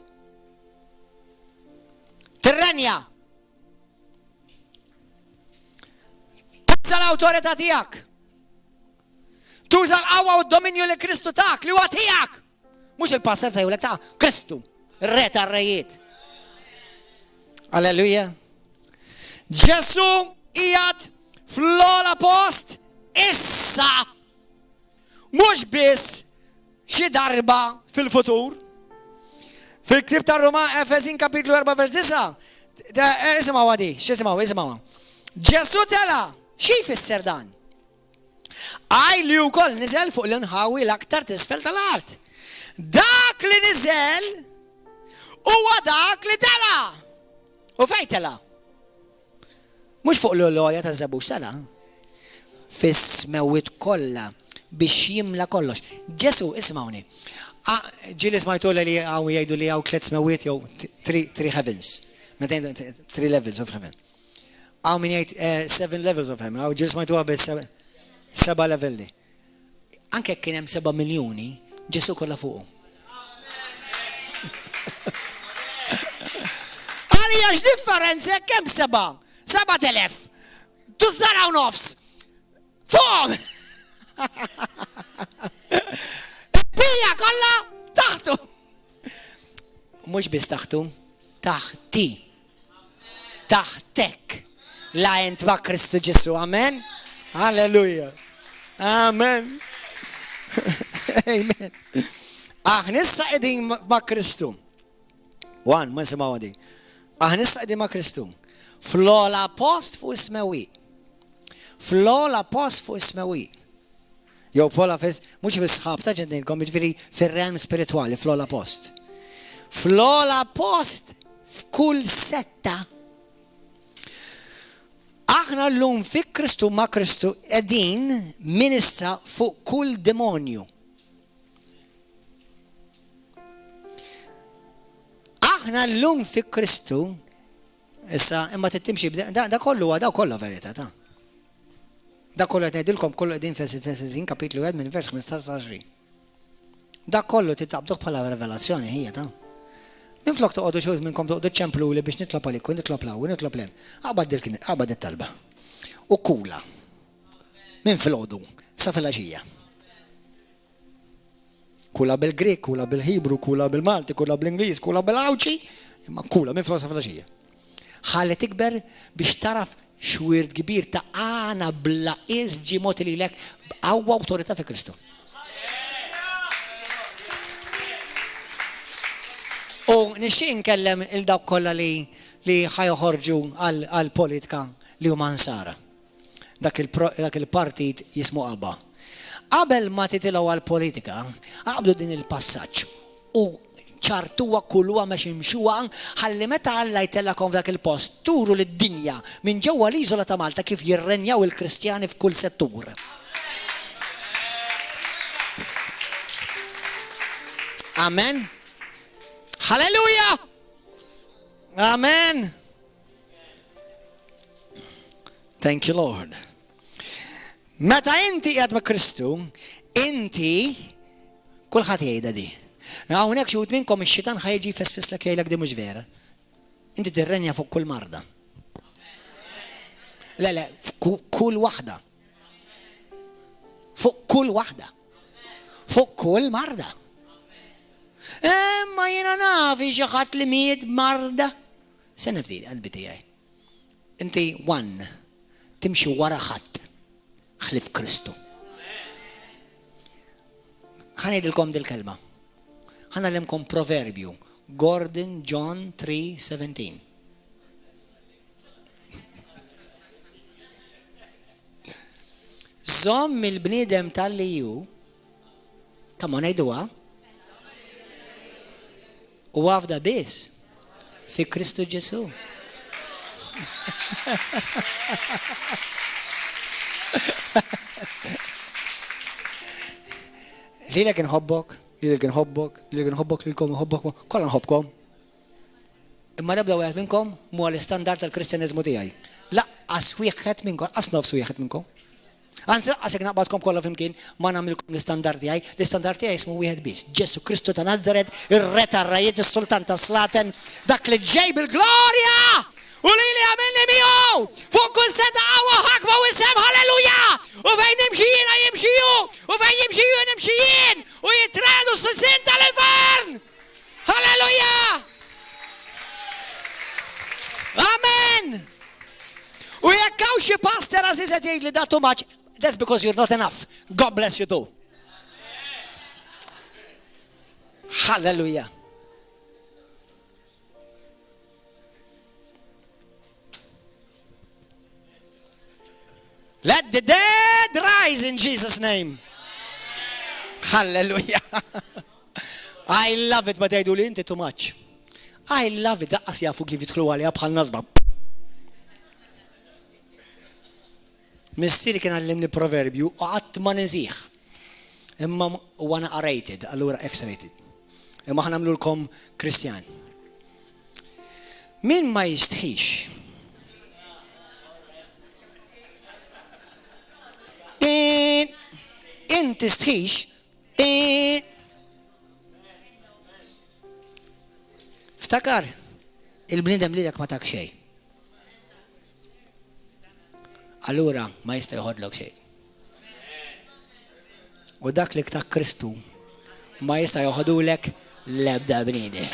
Tirrenja. Tuża l-awtorità tiegħek. Tuża l-qawwa u d-dominju li Kristu tak li huwa tiegħek. Mhux il-pastor tajulek ta' Kristu, ir-re tar-rejiet. Alleluja. Ġesu qiegħed fl-ogħla post issa. Mhux biss xi darba fil-futur. Fil-Ktieb ta' Roma Efesin kapitlu 4 vers 9. Isimgħu għadi, x'isimgħu. Ġesu tela, xi jfisser dan? Għaj li wkoll niżel fuq l-inħawi l-aktar tisfel tal-art. Dak li niżel huwa dak li tela. U fejn tela? Mhux fuq l-olja ta' żabux tela. Fis-smewit kollha biex jimla kollox. Ġesu ismawni. Ġili smajtu li għaw jgħidu li għaw 3 smewit jew 3 heavens. 3 levels of heaven. Għaw min jgħid 7 levels of heaven. Għaw ġili smajtu għabel 7 livelli. Anke kien hemm 7 miljuni, Ġesu kollha fuqu. Għalija x'differenza kemm 7? 7,000. Tużaraw nofs. Fuq! Bija kollha taħtu. Mhux biss taħtu, taħti. Taħtek. La ent ma' Kristu Ġesu. Amen. Halleluja. Amen. Amen. Aħnissa qegħdin ma' Kristu. Ma nisimgħu għadi. Aħnissa qegħdin ma' Kristu. Fl-ogħla post fuq is-smewi. Fl-ogħla post fuq is-smewi. Jew pola fis, mhux fis-sħab ta' ġendinkom, jiġifieri fir-realm spiritwali fl-ogħla post. Fl-ogħla post f'kull setta. Aħna llum fi Kristu ma' Kristu qegħdin min issa fuq kull demonju. Aħna llum fi Kristu issa imma tittimxi da kollu verità ta'. Da kollu qed ngħidilkom kollu qegħdin f'Efesiżin kapitlu 1 minn vers 15-20. Da kollu titqabduh bħala revelazzjoni hija ta'. Minflok toqgħodu xi minnkom toqgħodu ċemplu li biex nitlob għalik u nitlob law u nitlob lem. Qabad it-talba. U kula. minn filgħodu sa filgħaxija. Kula bil-Grek, kula bil-Hibru, kula bil-Malti, kula bil-Ingliż, kula bil-Awċi, imma kula minn filgħodu sa filgħaxija. Ħalli tikber biex taraf xwirt kbir ta' għana bla ġi moti lilek b'qawwa awtorità fi Kristu. U nixtieq nkellem il-dawk kollha li ħajħorġu għall-politika li huma nsara. Dak il-partit jismu ABBA. Qabel ma titilgħu għall-politika, qabdu din il-passaġġ u ċartuwa kulluha mex imxuha ħalli meta Alla jtellakom f'dak il-post turu lid-dinja minn ġewwa l-Iżola ta' Malta kif jirrenjaw il-Kristjani f'kull settur. Amen. Halleluja! Amen. Thank you, Lord. Meta inti qiegħed ma' Kristu, inti kulħadd jgħidha di. Hawnhekk xi wħud minnkom ix-xitan ħajġi jfisfisslek jgħidlek di mhux vera. Inti tirrenja fuq kull marda. Le, kull waħda. Fuq kull waħda. Fuq kull marda. Ma jiena nafi xi ħadd li miet marda. Se nifdi qalbi tiegħi. Inti timxi wara ħadd ħlif Kristu. Ħanejdilkom dil-kelma. Ħanallimkom proverbju. Gordon John 3:17. Żomm il-bniedem tal-li ju, come on ngħiduha, u għafda biss fi Kristu Ġesu. Lilek inħobbok, lilkom inħobbok, kollha nħobbkom. Imma nibda wieħed minnkom mu l-istandard tal-Kristjaneżmu tiegħi. Laqqas wieħed minnkom, qas nofs wieħed minnkom. Anzi, laqqas jekk naqbadkom kollha flimkien ma nagħmilkom l-istandard tiegħi. L-istandard tiegħi ismu wieħed biss. Ġesu Kristu ta' Nazaret, ir-Re tar-Rejiet, is-Sultan ta' Slaten, dak li ġej bil-glorja! U li għamilni miegħu fuq kull seta' qawwa ħakma u isem halleluja! U fejn nimxi jiena jimxi hu, u fejn jimxi hu nimxi jien, u jitredu s-sin tal-infern! Halleluja! Amen! U jekk hawn xi pastor għażiż qed jgħidli that too much, that's because you're not enough. God bless you too. Halleluja! Let the dead rise in Jesus' name. Hallelujah. I love it, ma tgħidu li inti too much. I love it, daqqas jafu kif jidħlu għalija bħal nazba. Missieri kien għallimni proverbju u qatt ma niżih. Imma huwa R-rated, allura X-rated. Imma ħanamlulkom Kristjan. Min ma jistħix inti stħix ftakar il-bnidem lilek ma tak xejn. Allura ma jista' jħodlok xejn. U dak li ktak Kristu ma jista' jħodulek l-ebda bniedem.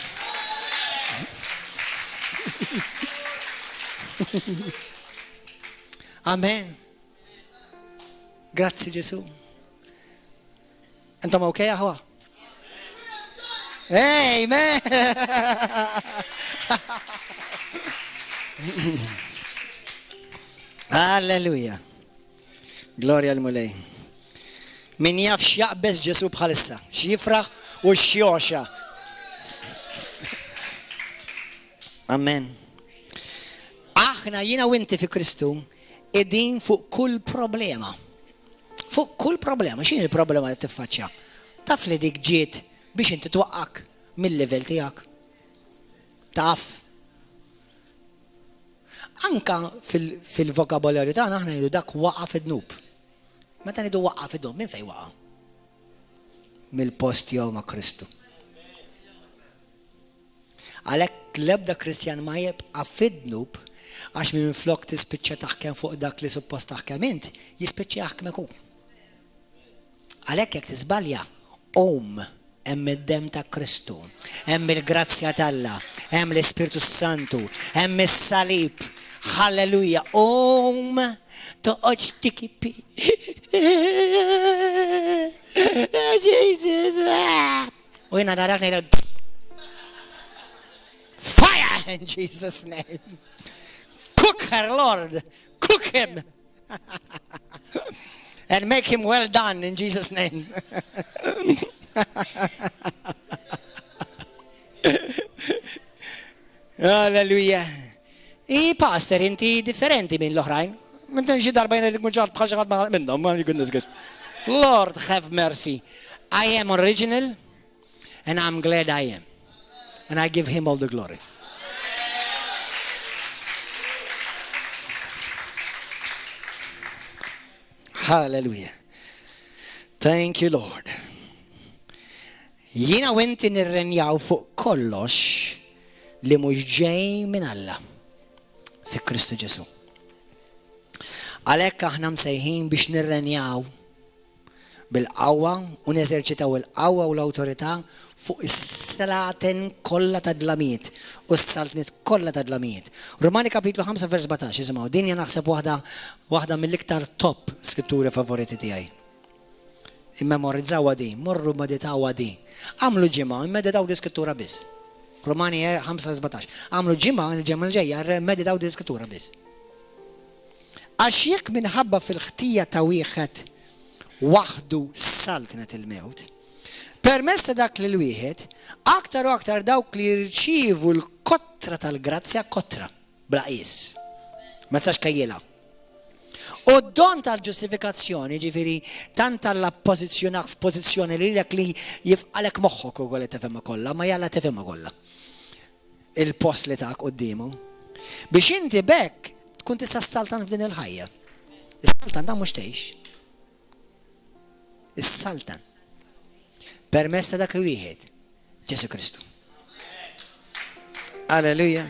Amen. Grazzi Ġesu. Entom okay aħwa? Amen. Alleluja. Gloria l-mulej. Min jaf x'jaqbes Ġesu bħalissa, x'jifraħ u x'joxa. Amen. Aħna jiena u inti fi Kristu qegħdin fuq kull problema. Fuq kull problema, x'inhi l-problema li tiffaċċja? Taf li dik ġiet biex inti twaqqak mill-level tiegħek. Taf. Anka fil-vokabolarju tagħna aħna ngħidu dak waqa' fid-dnub. Meta ngħidu waqa' fid-dnub, minn fejn waqa'? Mill-post jew ma' Kristu. Għalhekk l-ebda Kristjan ma jibqa' fid-dnub Għax minn flok tispiċċa taħkem fuq dak li suppost taħkem int, jispiċċa jaħkmek hu. Għalhekk jekk tisbalja, hemm id-dem ta' Kristu, hemm il-grazzja t'Alla, hemm l-Ispiritu Santu, hemm is-salib. Halleluja. Toqgħodx tikipi. Jesus. U jiena narak ngħidlek fire in Jesus' name. Cook her, Lord. Cook him. And make him well done in Jesus' name. Hallelujah. Pastor, inti differenti minn l-oħrajn. Mintan xi darba jena dik muġġat bħal xi ħadd minnhom, my goodness gracious. Lord have mercy. I am original and I'm glad I am. And I give him all the glory. Hallelujah. Thank you, Lord. Jiena u inti nirrenjaw fuq kollox li mhux ġej minn Alla fi Kristu Ġesu. Għalhekk aħna msejħin biex nirrenjaw bil-qawwa u neżerċitaw il-qawwa u l-awtorità fuq is-salaten kollha ta' dlamiet u s-saltniet kollha ta' dlamiet. Romani kapitlu 5 vers 17 isimgħu, din hija naħseb waħda mill-iktar top skritturi favoriti tiegħi. Immemorizzaw di, morru meditaw di. Għamlu ġimgħa, immeditaw di skrittura biss. Romani 5:17. Għamlu ġimgħa, il-ġimgħa l-ġejja, meditaw di skrittura biss. Għax jekk minħabba fil-ħtija ta' wieħed waħdu saltnet il-mewt, permess dak li l-wieħed, aktar u aktar dawk li jirċievu l-kotra tal-grazzja kotra, bla qis. Ma tistax kajjela. U d-don tal-ġustifikazzjoni, ġifiri, tant tal-pożizzjonak f'pożizzjoni li jifqalek moħħok u għalli tefemma kollha, ma jalla tefemma kollha. Il-post li tak qoddimu. Biex inti bekk tkun tista' saltan f'din il-ħajja. Is-saltan ta' mhux tgħix. Is-saltan. Permess ta' dak wieħed, Ġesu Kristu. Alleluja.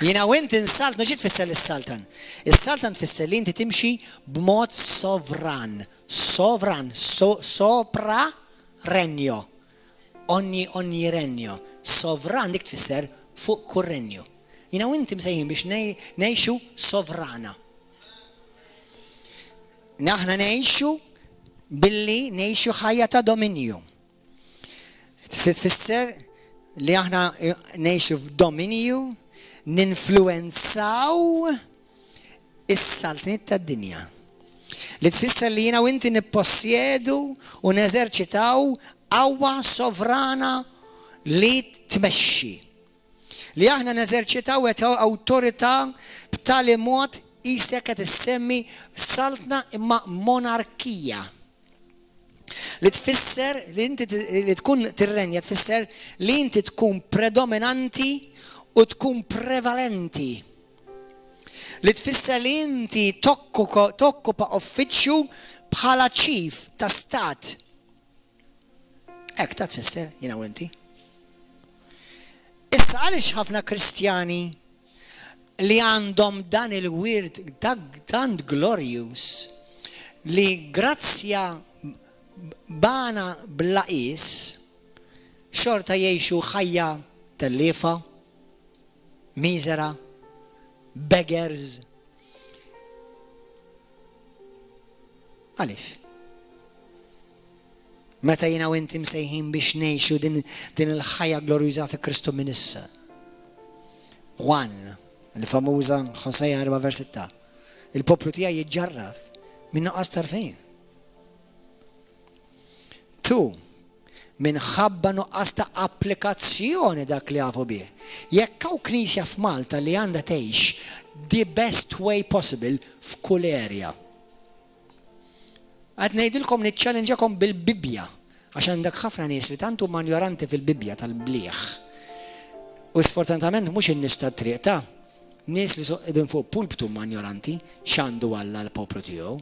Jiena u inti nsalt, ġiet tfisser is-saltan. Is-saltan tfisser li inti timxi b'mod sovran. Sovran, sopra renjo. Ogni renjo. Sovran dik tfisser fuq kull renju. Jiena u inti msejħin biex ngħixu sovrana. Naħna ngħixu billi ngħixu ħajja ta' dominju. Tfisser li aħna ngħixu f'dominju, ninfluenzaw is-saltniet tad-dinja. Li tfisser li jiena u inti nippossjedu u neżerċitaw qawwa sovrana li tmexxi. Li aħna neżerċitaw awtorità b'tali mod isek qed issemmi saltna imma monarkija. Li tfisser li inti li tkun tirrenja tfisser li inti tkun predominanti u tkun prevalenti. Li tfisser li inti tokkupa uffiċċju bħala ċif ta' stat. Hekk ta' tfisser jiena u inti. Issa għaliex ħafna Kristjani li għandhom dan il-wirt tant glorious li grazzja bana blaqis xorta jgħixu ħajja tellifa, miżera, beggars. Għaliex? Meta jiena u inti msejħin biex ngħixu din il-ħajja glorjuża fi Kristu minn issa. 1, il-famuża Ħosea 4:6. Il-poplu tiegħi jiġġarraf minn nuqqas tarfejn. 2, minħabba nuqqas ta' applikazzjoni dak li għafu bih. Jekk hawn knisja f'Malta li għandha tgħix the best way possible f'kull area. Għad ngħidilkom niċċallenġakom bil-Bibja għax għandek ħafna nies li tant huma ignoranti fil-Bibja tal-bliħ. U sfortunatament mhux in-nies tat-triq ta' nies li qegħdin fuq pulptu huma ignoranti x'għandu Alla l-poplu tiegħu.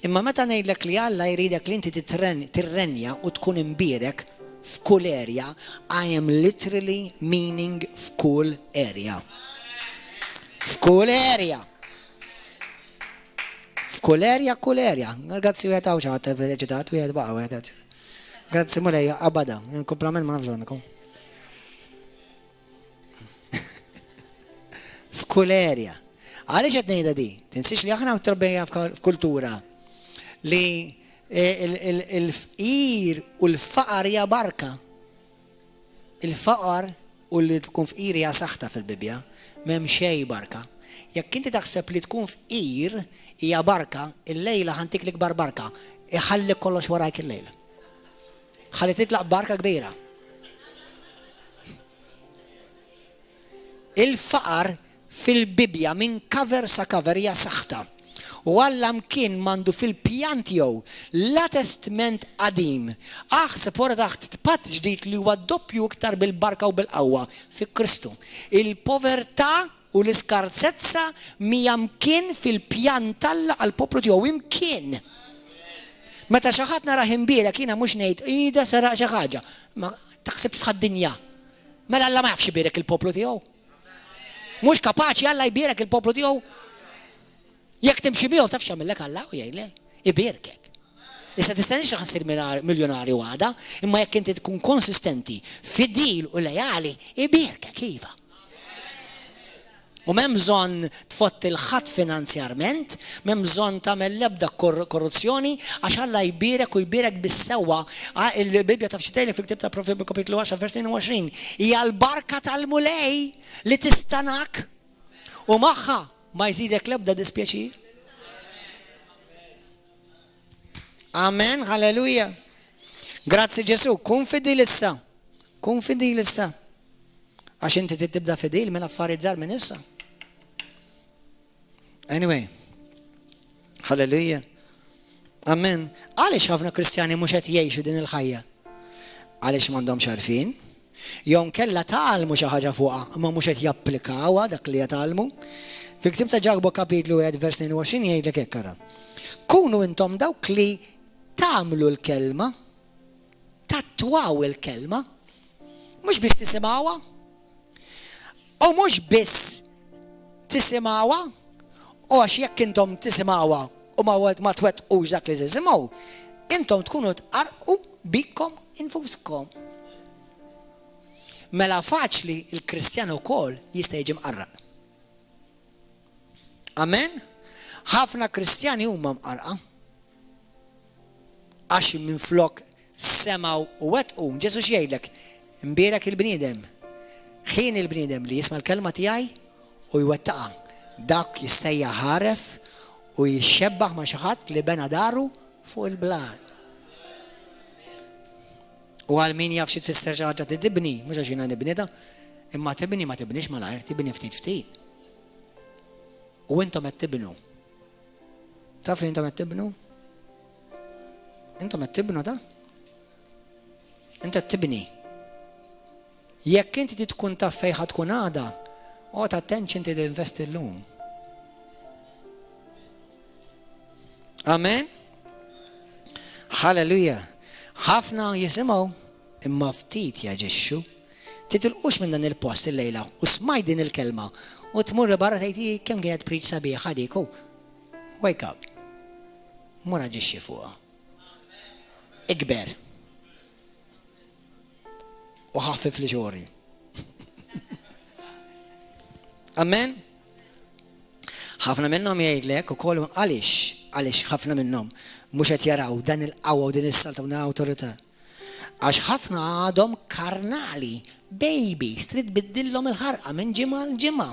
Imma meta ngħidlek li Alla jridek li inti tirrenja u tkun imbierek f'kull area, I am literally meaning f'kull area. F'kull area. F'kull area. Grazzi u għetaw ċaħat veġetat u għed baqa u għed. Grazzi mulej, abada. Komplament ma nafx għandakom. F'kull area. Għaliex qed ngħidha di? Tinsiex li aħna mtrabbejja f'kultura li il-fqir u l-faqar hija barka. Il-faqar u li tkun fqir hija saħta fil-Bibja, m'hemm xejn barka. Jekk inti taħseb li tkun fqir hija barka, il-lejla ħantik l-ikbar barka, iħalli kollox warajk il-lejla. Ħalli titlaq barka kbira. Il-faqar fil-Bibja minn cover sa cover hija saħta. U Alla mkien mandu fil-pjan tiegħu la testament qadim. Aħseb wara taħt tpat ġdid li huwa doppju iktar bil-barka u bil-qawwa fi Kristu. Il-povertà u l-iskarzezza mija mkien fil-pjan Alla għall-poplu tiegħu imkien. Meta xi ħadd narah imbielek jiena mhux ngħid ida saraq xi ħaġa. Ma taħsibx f'ħad-dinja. Mela Alla ma jafx ibierek il-poplu tiegħu. Mhux kapaċi Alla jbierek il-poplu tiegħu. Jekk timxi miegħu taf x'għamillek Alla u jgħidlek, ibierkek. Issa tistenniex ħassir miljonarju għada, imma jekk inti tkun konsistenti, fidil u lejali, ibierkek iva. U m'hemm bżonn tfott il-ħadd finanzjarment, m'hemm bżonn tagħmel l-ebda korruzzjoni għax Alla jbierek u jbierek bis-sewwa. Il-Bibja taf xi tgħidlek fil-Ktieb ta' Proverbi kapitlu 10 vers 22. Hija l-barka tal-mulej li tistanak u magħha ma jżidek l-ebda dispjaċir. Amen, halleluja. Grazzi Ġesu, kun fidil issa. Kun fidil issa. Għax inti tibda fidil minn affarijiet żgħar minn issa. Anyway. Halleluja. Amen. Għaliex ħafna Kristjani mhux qed jgħixu din il-ħajja? Għaliex m'għandhomx għarfien? Jew kella tgħallmu xi ħaġa fuqha, imma mhux qed japplikawha dak li jagħtalmu. Fil-Ktieb ta' Ġakbu kapitlu 1 vers 22 jgħidlek hekk ara. Kunu intom dawk li tagħmlu l-kelma, tattwaw il-kelma, mhux biss tisimgħuha, u mhux biss tisimgħuha, u għax jekk intom tisimgħuha u ma twettqux dak li tisimgħu, intom tkunu tqarqu bikom infuskom. Mela faċli il-Kristjan ukoll jista' jiġi mqarraq. Amen? Ħafna Kristjani huma mqarqa. Għax minflok semaw u wettqu. Ġesu x'jgħidlek? Imbierek il-bniedem. Ħin il-bniedem li jisma' l-kelma tiegħi u jwettaqha. Dak jista' jaħaref u jixxebbaħ ma' xi ħadd li bena daru fuq il-blad. U għal min jaf xi tfisser xi ħaġa tibni, mhux għax jiena nibnida, imma tibni ma tibnix malajr, tibni ftit ftit. U intom qed tibnu. Taf li intom qed tibnu? Intom qed tibnu da? Inta tibni. Jekk inti tkun taf fejn ħad tkun għada, qgħod attent inti tinvesti llum. Amen? Halleluja. Ħafna jisimgħu imma ftit jaġixxu. Titilqux minn dan il-post il-lejla u smaj din il-kelma u tmur barra tgħid kemm kienet preach sabiħa dik. Wake up. Mura ġixxi fuqha. Ikber. U ħaffif li ġori. Amen? Ħafna minnhom jgħidlek ukoll għaliex ħafna minnhom mhux qed jaraw dan il-qawwa u din is-salta u din l-awtorità. Għax ħafna għadhom karnali, babies, trid biddillhom il-ħarqa minn ġimgħa l ġimgħa.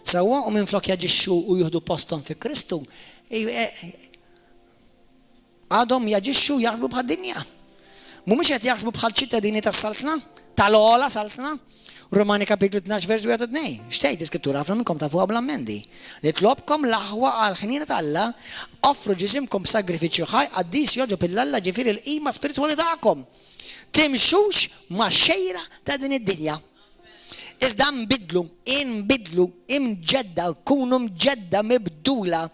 Sewwa u minflok jaġixxu u jieħdu posthom fi Kristu, għadhom jaġixxu jaħsbu bħad-dinja. Mhumiex qed jaħsbu bħal ċittadini tas-saltna, tal-ogħla saltna. Romani kapitlu 12 vers 2. Xtejt iskrittura ħafna minnkom tafuha bl-ammendi. Nitlobkom l-aħwa għal ħiniena tal-Alla, offru ġisimkom b'sagrifiċċju ħaj qaddis joġob il-Alla ġifieri l-qima spiritwali tagħkom. Timxux ma' xejra ta' din id-dinja. Iżda nbidlu, imġedda, kunu mġedda mibdula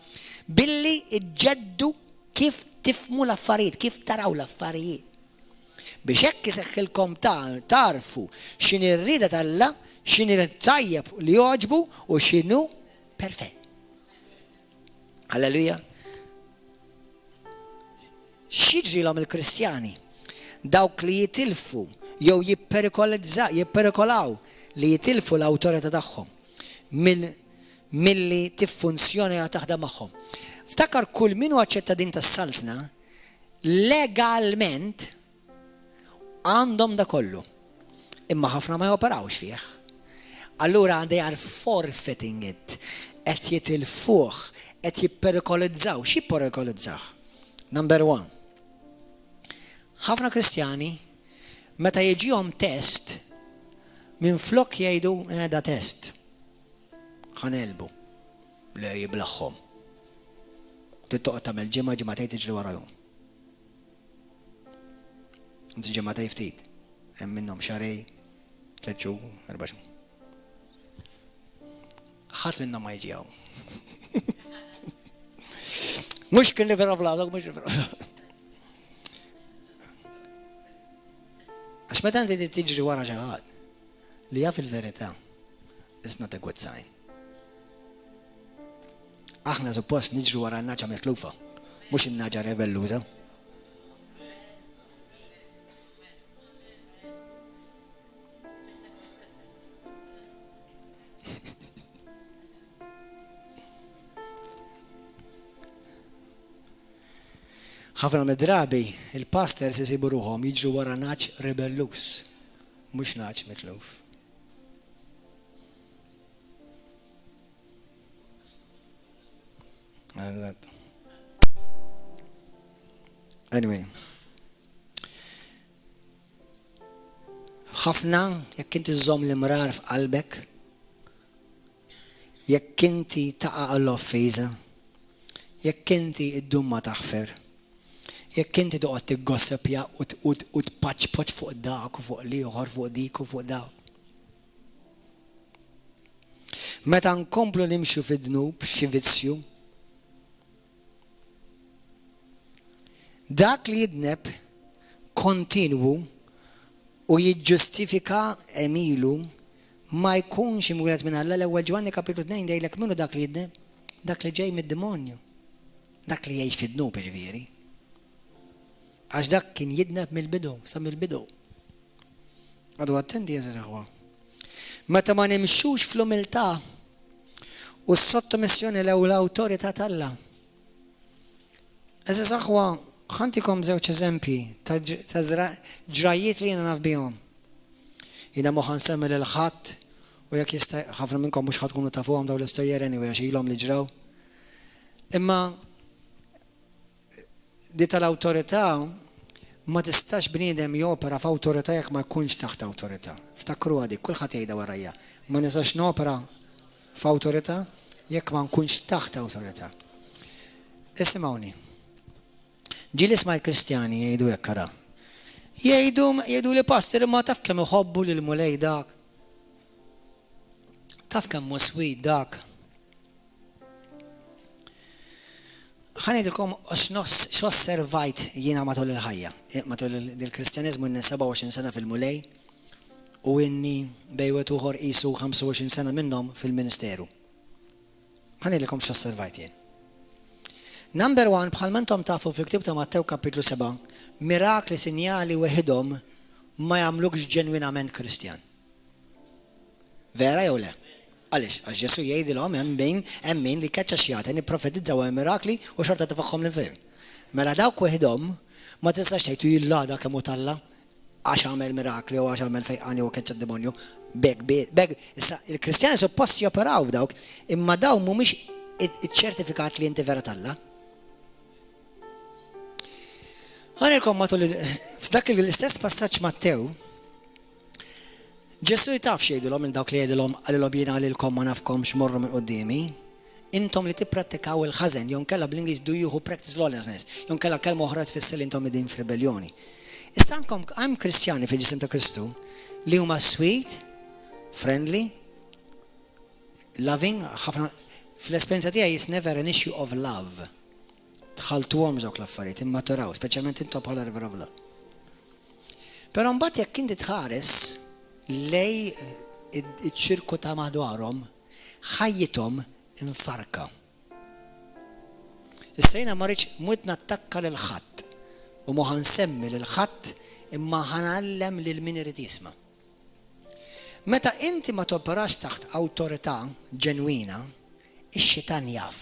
billi iġġeddu kif tifmu l-affarijiet, kif taraw l-affarijiet. Biex hekk iseħħilkom tarfu x'inhi r-rieda tal-Alla, x'inhi tajjeb li joġbu u x'inhu perfett. Alleluja. X'jiġrilhom il-Kristjani? Dawk li jitilfu jew jipperikolaw li jitilfu l-awtorità tagħhom milli tiffunzjona taħdem magħhom. Ftakar kull min huwa ċittadin tas-Saltna legalment għandhom da kollu. Imma ħafna ma joperawx fih. Allura they are forfeiting it. Qed jitilfuh, qed jipperikolizzaw. X'jipperikolizzaw? Number 1. Ħafna Kristjani meta jiġihom test minn flok jgħidu da test. Ħanelbu. Le jiblaħħom. Tittoqgħod tagħmel ġimgħatejn tiġri warahom. Inti ġimgħatejn ftit. Hemm minnhom xarej, 3 xhur, 4 xhur. Ħadd minnhom ma jiġi hawn. Mhux kien li vera vladok, mhux vera. Għax meta inti tiġri wara xi ħadd li jaf il-verità, it's not a good sign. Aħna suppost niġru wara n-naċa mitlufa, mhux in-naċa rebelluża. ħafna mid-drabi il-pastors isibu ruhom jiġru wara naċ rebellus, mhux naċ mitluf. Anyway. ħafna jekk inti żomm l-imrar f'qalbek, jekk inti taqa' l-offeża, jekk inti ddum ma taħfer, jekk inti toqgħod tiggossipja u tpaċpoċ fuq dak u fuq l-ieħor fuq dik u fuq dak. Meta nkomplu nimxu fid-dnub xi vizzju, dak li jidneb kontinwu u jiġġustifika emilu ma jkunx imwieled minn Alla. L-ewwel Ġwanni kapitlu 2 jgħidlek minnu dak li jidneb, dak li ġej mid-demonju, dak li jgħix fid-dnub irviri. Għax dak kien jidneb mill-bidu, sa mill-bidu. Għadu attenti jeżel aħwa. Meta ma nimxux fl-umiltà u s-sottomissjoni l-awtorità tal-Alla. Eżel aħwa, ħantikom żewġ eżempji ta' ġrajiet li jiena naf bihom. Jiena moħan semmi lil ħadd u jekk jista' ħafna minnkom mhux ħadd tkunu tafuhom dawn l-istorjer anyway għax ilhom li ġraw. Imma di tal-awtorità ma tistax bniedem jopera f'awtorità jekk ma jkunx taħt awtorità. Ftakru għadik, kulħadd jgħidha warajja. Ma nistax nopera f'awtorità jekk ma nkunx taħt awtorità. Isimgħuni. Ġieli smajt Kristjani jgħidu hekk ara. Jgħidu li pastor ma taf kemm iħobbu lil mulej dak. Taf kemm hu swid dak. Ħanejdilkom x'osservajt jiena matul il-ħajja, matul il-Kristjaniżmu inni 27 sena fil-mulej u inni bejwet uħor qisu 25 sena minnhom fil-Ministeru. Ħanejdilkom x'osservajt jien. Number 1, bħal mentom tafu fil-ktib ta' Mattew kapitlu 7, mirakli sinjali weħidhom ma jagħmlukx ġenwinament Kristjan. Vera jew le? Għaliex, għax Ġesu jgħidilhom hemm min li keċċa xjagħten ipprofetizzaw hemm mirakli u xorta tifagħhom l-infern. Mela dawk weħidhom ma tistax tgħid jillada kemm hu Alla għax għamel mirakli u għax għamel fejqani u keċċa d-demonju. Beg, issa il-Kristjani suppost joperaw f'dawk, imma dawn mhumiex iċ-ċertifikat li inti vera Alla. Għanilkom matul f'dak l-istess passaġġ Mattew, Ġesu jtaf xejdilhom minn dawk li jgħidilhom għalilhom jiena għalilkom ma nafkomx morru minn qudiemi, intom li tipprattikaw il-ħażen, jew nkella bl-Ingliż do you who practice lawlessness, jew nkella kelma oħra tfisser li intom qegħdin f'ribelljoni. Issa hemm Kristjani fil-ġisem ta' Kristu li huma sweet, friendly, loving, ħafna fl-esperjenza tiegħi is never an issue of love. Tħaltuhom dawk l-affarijiet, immaturaw, speċjalment intom bħala riverovla. Però mbagħad jekk inti tħares lej iċ-ċirku ta' madwarhom ħajjithom infarka. Issa jiena ma rridx mut nattakka lil ħadd u ma ħansemmi lil ħadd imma ħanallem lil min irid jisma'. Meta inti ma toperax taħt awtorità ġenwina, ix-xitan jaf.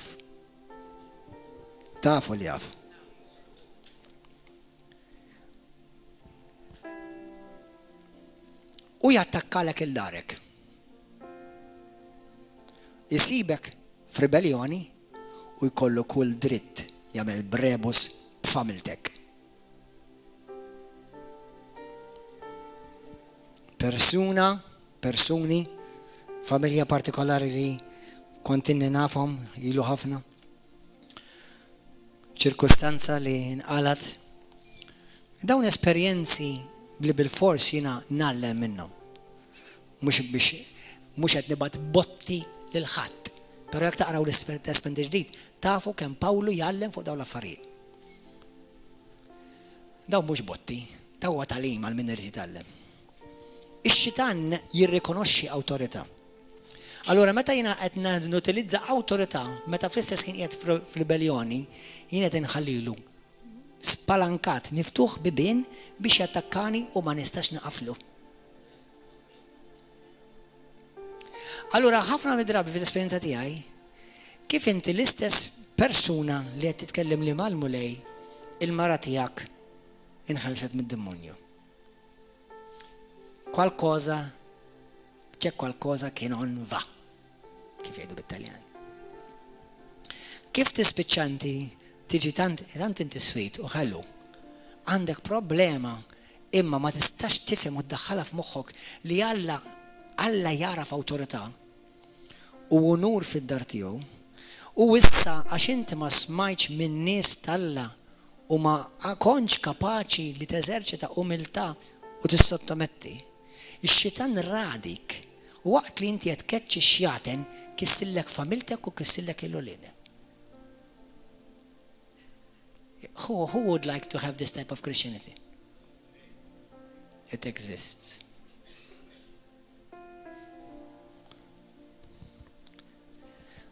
Tafu li jaf. U jattakkalek il-darek. Jisibek f'ribellioni u jkollu kull dritt jagħmel brebus b'familtek. Persuni, familja partikolari li kontinni nafhom ilu ħafna, ċirkustanza li nqalat, dawn esperjenzi li bil-fors jiena nallem minnhom. Mhux qed nibgħat botti lil ħadd, però jekk taqraw l-Testament ġdid, tafu kemm Pawlu jgħallem fuq dawn l-affarijiet. Dawn mhux botti, dawn huwa tagħlim għal min irid jitgħallem. Ix-xitan jirrikonoxxi awtorità. Allura meta jiena qed nutilizza awtorità, meta fl-istess kien qiegħed f'ribellioni, jiena qed inħallilu spalankat miftuħ bibien biex jattakkani u ma nistax naqaflu. Allura ħafna midrabi fil-esperjenza tiegħi kif inti l-istess persuna li qed titkellem li mal-mulej il-mara tiegħek inħalset mid-demonju. C'è qualcosa che non va, kif jgħidu bit-Taljan. Kif tispiċċanti tiġi tant inti swit u ħallu għandek problema imma ma tistax tifhem u tdaħħalha f'moħħok li Alla jara f'awtorità u unur fid-dar tiegħu u issa għax inti ma smajtx minn nies Alla u ma kontx kapaċi li teżerċita umiltà u tissottometti. Ix-xitan radik u waqt li inti qed tkeċċi xjaten kissillek familtek u kissillek il-ulien. Who would like to have this type of Christianity? It exists.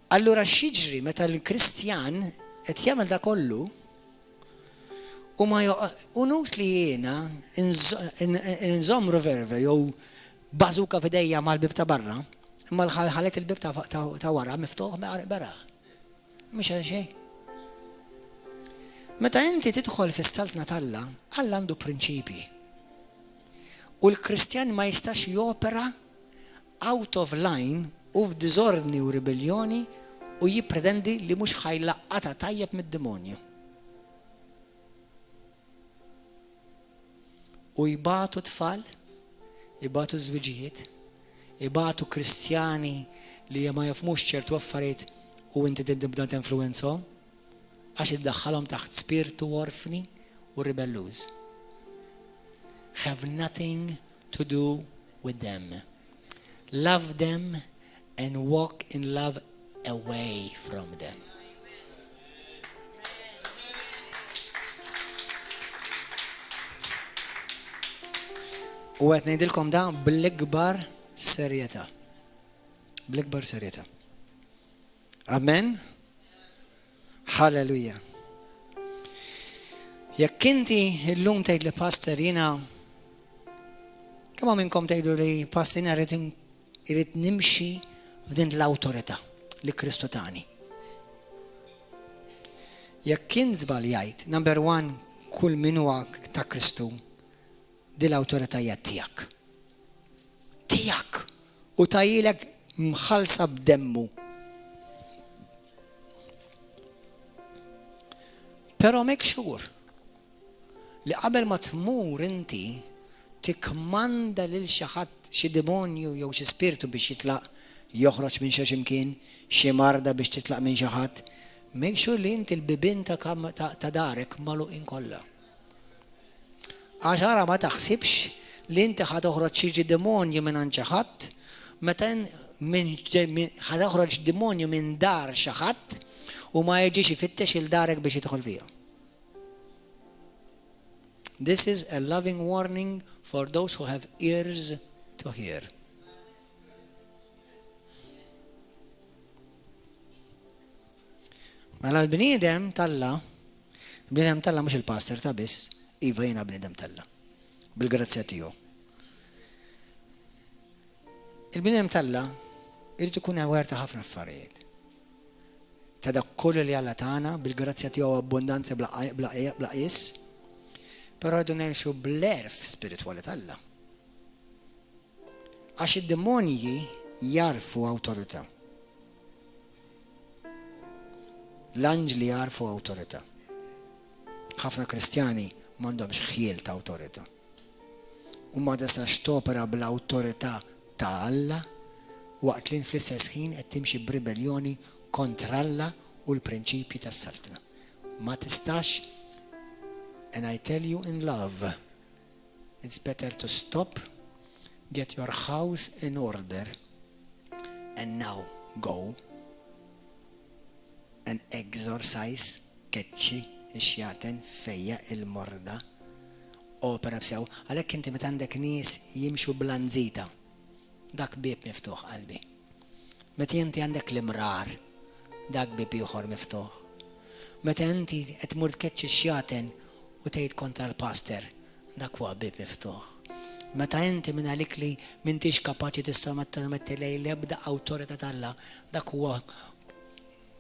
Allura x'jiġri meta l-Kristjan qed jagħmel da kollu u ma unut li jiena inżomm revolver jew bażuka f'idejja mal-bib ta' barra, imma ħalet il-bib ta' wara miftuħ barra. Mhux għal xejn. Meta inti tidħol fis-saltna Alla, Alla għandu prinċipji. U l-Kristjan ma jistax jopera out of line u f'diżordni u ribellioni u jippretendi li mhux ħajlaqqata tajjeb mid-demonju. U jibatu tfal, jibatu żwiġijiet, jibatu Kristjani li ma jafmux ċertu affarijiet u inti tibda tinfluwenzhom għax iddaħħalhom taħt spiritu orfni u ribelluż. Have nothing to do with them. Love them and walk in love away from them. U għet nejdilkom da bl-ikbar serjetà. Bl-ikbar serjetà. Amen? Halleluja. Jekk inti illum tgħid li pastor jiena kemm minnkom tgħidu li pastor jiena irid nimxi f'din l-awtorità li Kristu tani. Jekk kien żbal jgħid, number one, kull min huwa ta' Kristu, din l-awtorità hija tiegħek. Tiegħek. U tajilek mħallsa b'demmu. Però make sure li qabel ma tmur inti tikmanda lil xi ħadd xi demonju jew xi spiritu biex jitlaq joħroġ minn xi ximkien, xi marda biex titlaq minn xi ħadd, make sure li inti l-bibien ta' darek magħluqin kollha. Għax ara ma taħsibx li inti ħad toħroġ xi demonju minn xi ħadd, meta ħad toħroġ demonju minn dar xi ħadd u ma jiġix ifittex il-darek biex jidħol fiha. This is a loving warning for those who have ears to hear. Mela l-bniedem Alla, l-bniedem Alla mhux il-pastor ta' biss, iva jiena bniedem Alla. Bil-grazzja tiegħu. Il-bniedem Alla irid ikun aware ta' ħafna affarijiet. Ta' dak kollu li Alla tagħna bil-grazzja tiegħu abbondanza bla qis, però rridu nimxu bl-erf spiritwali Alla. Għax id-demonji jarfu awtorità. L-anġli jarfu awtorità. Ħafna Kristjani m'għandhomx ħiel ta' awtorità. U ma tistax topera bl-awtorità ta' Alla waqt li fl-istess ħin qed timxi b'ribelljoni kontra Alla u l-prinċipji tas-saltna. Ma tistax, and I tell you in love, it's better to stop, get your house in order, and now go and exorcise keċċi ix-xjaten fejja il-morda opera b'sew. Għalhekk inti meta għandek nies jimxu blanżita, dak bieb miftuħ qalbi. Meta inti għandek l-imrar, dak bieb ieħor miftuħ. Meta inti qed tmur tkeċċi x-xjaten u tgħid kontra l-pastor, dak huwa bieb miftuħ. Meta inti minn għalik li m'intix kapaċi tista' metti lej l-ebda awtorità Alla, dak huwa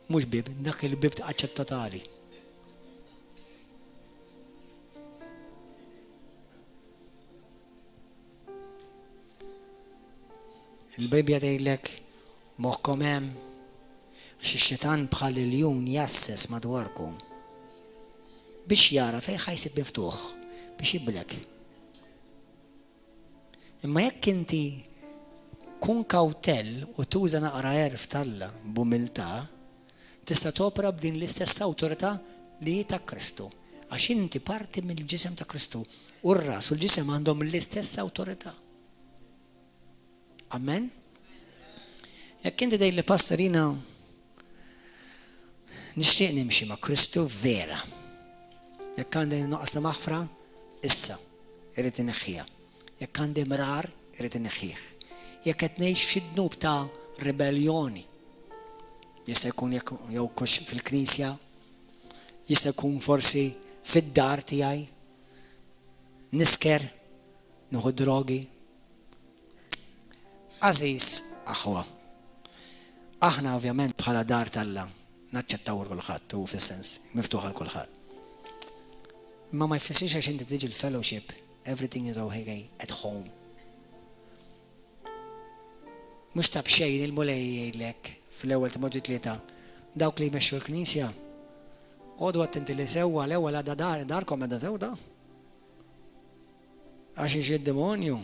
mhux bib, dak il-bib taqaċċet totali. Il-Bibja tgħidlek moħħkom hemm għax ix-xitan bħal il-jun jassess madwarkom biex jara fejn ħajsib miftuħ biex jiblek. Imma jekk inti kun kawtell u tuża naqra erf Alla b'umiltà, tista' topra b'din l-istess awtorità li ta' Kristu. Għax inti parti mill-ġisem ta' Kristu u r-ras u l-ġisem għandhom l-istess awtorità. Amen? Jekk inti dej li pastorina nixtieq nimxi ma' Kristu vera. Jekk għandi noqas ta' maħfra, issa irid inneħħiha. Jekk għandi mrar, irid inneħħih. Jekk qed ngħix f'dnub ta' rebelljoni, jista' jkun jew kux fil-knisja, jista' jkun forsi fid-dar tiegħi, nisker, nieħu drogi. Aziz aħwa. Aħna ovvjament bħala dar Alla naċċettaw kulħadd u fis-sens miftuħ għal kulħadd. Ma jfissirx għax inti tiġi l-fellowship, everything is okay at home. Mhux tab xejn il-mulej jgħidlek fl-ewwel Timotju 3, dawk li jmexxu l-Knisja, għodu attenti li sewwa l-ewwel għadha darkom għadha sewda. Għax iġi d-demonju,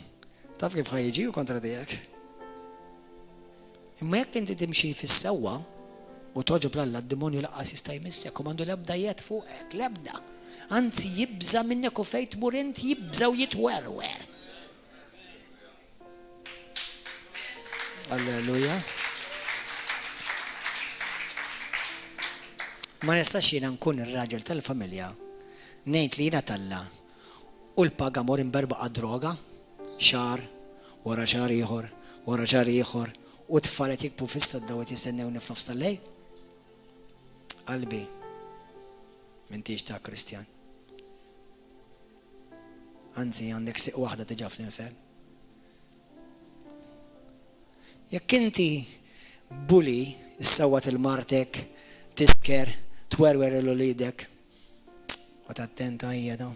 taf kif ħajjiġiju kontra tiegħek. Imma jekk inti timxi fis-sewwa u toġob Alla d-demonju laqqas jista' jmissek u m'għandu l-ebda jgħid fuqek, l-ebda. Anzi jibża minnek u fejn tmur int jibża u jitwerwer. Alleluja. Ma nistax jiena nkun ir-raġel tal-familja ngħid li jiena Alla u l-paga mor imberbaqa' droga xahar wara xahar ieħor wara xahar ieħor u tfalet jikbu fis-sodda u jistennewni f'nofs tal-lejl. Qalbi m'intix ta' Kristjan. Anzi għandek siq waħda tiġa fl-infern. Jekk inti bully issawwat il-martek, tisker, twerwer il-ulidek, għat attenta hija da.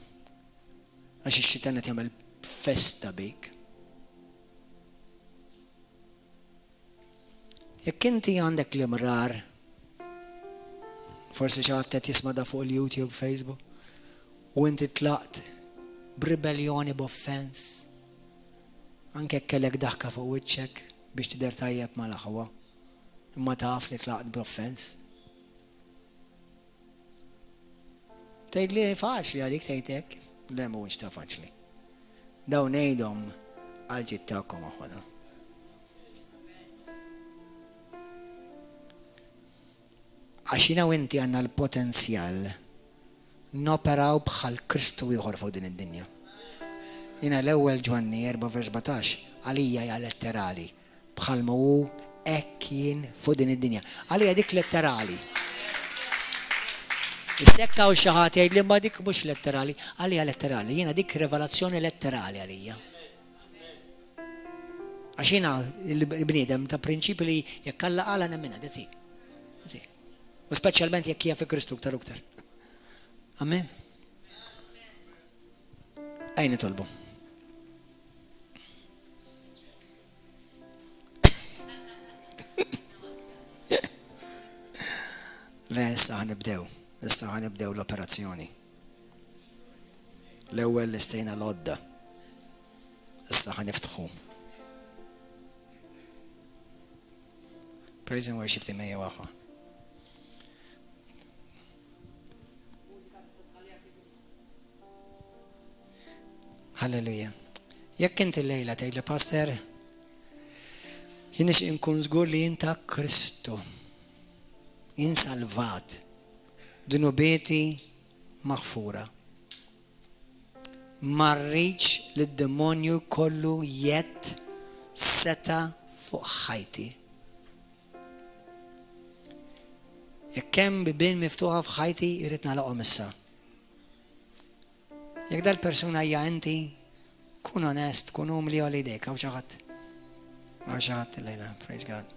Għax ix-xitan qed jagħmel festa bik. Jekk inti għandek l-imrar, forsi xi ħadd qed jisma' da fuq il-YouTube, Facebook, u inti tlaqt b'ribelljoni b'offens, anke kellek daħka fuq wiċċek biex tidher tajjeb mal-aħwa, imma taf li tlaqt b'offens. Tgħid li faċli għalik tgħid hekk, le mhuwiex ta' faċli. Dawn ngħidhom għal ġid tagħkom aħwana. Għaxina u inti għandna l-potenzjal noperaw bħal Kristu ieħor fuq din id-dinja. Jiena l-ewwel Ġwanni 4:17 għalija hija letterali bħal ma hu hekk jien fuq din id-dinja. Għalija dik letterali. Issekkaw xi ħadd jgħidli ma dik mhux letterali, għalija letterali, jiena dik rivelazzjoni letterali għalija. Għax jiena l-bniedem ta' prinċipju li jekk Alla qala nemmina, that's it. U speċjalment jekk hija fi Kristu ktar u ktar. Amen. Ejn nitolbu. Le, issa ħanibdew l-operazzjoni. L-ewwel li stejna l-odda. Issa ħaniftħu. Praise and worship timejja waħa. Halleluja. Jekk inti lejla tgħidli pastor, jien nixtieq inkun żgur li jien ta' Kristu. Jien salvat, dunubieti maħfura. Marriċ li d-demonju kollu jett seta fuq ħajti. Jekk hemm bibien miftuħa f'ħajti irrid nagħlaqhom issa. Jekk dal-persuna hija inti, kun onest, kun umli għal idejk, hawn xi ħadd. Hawn xi ħadd illejla, praise God.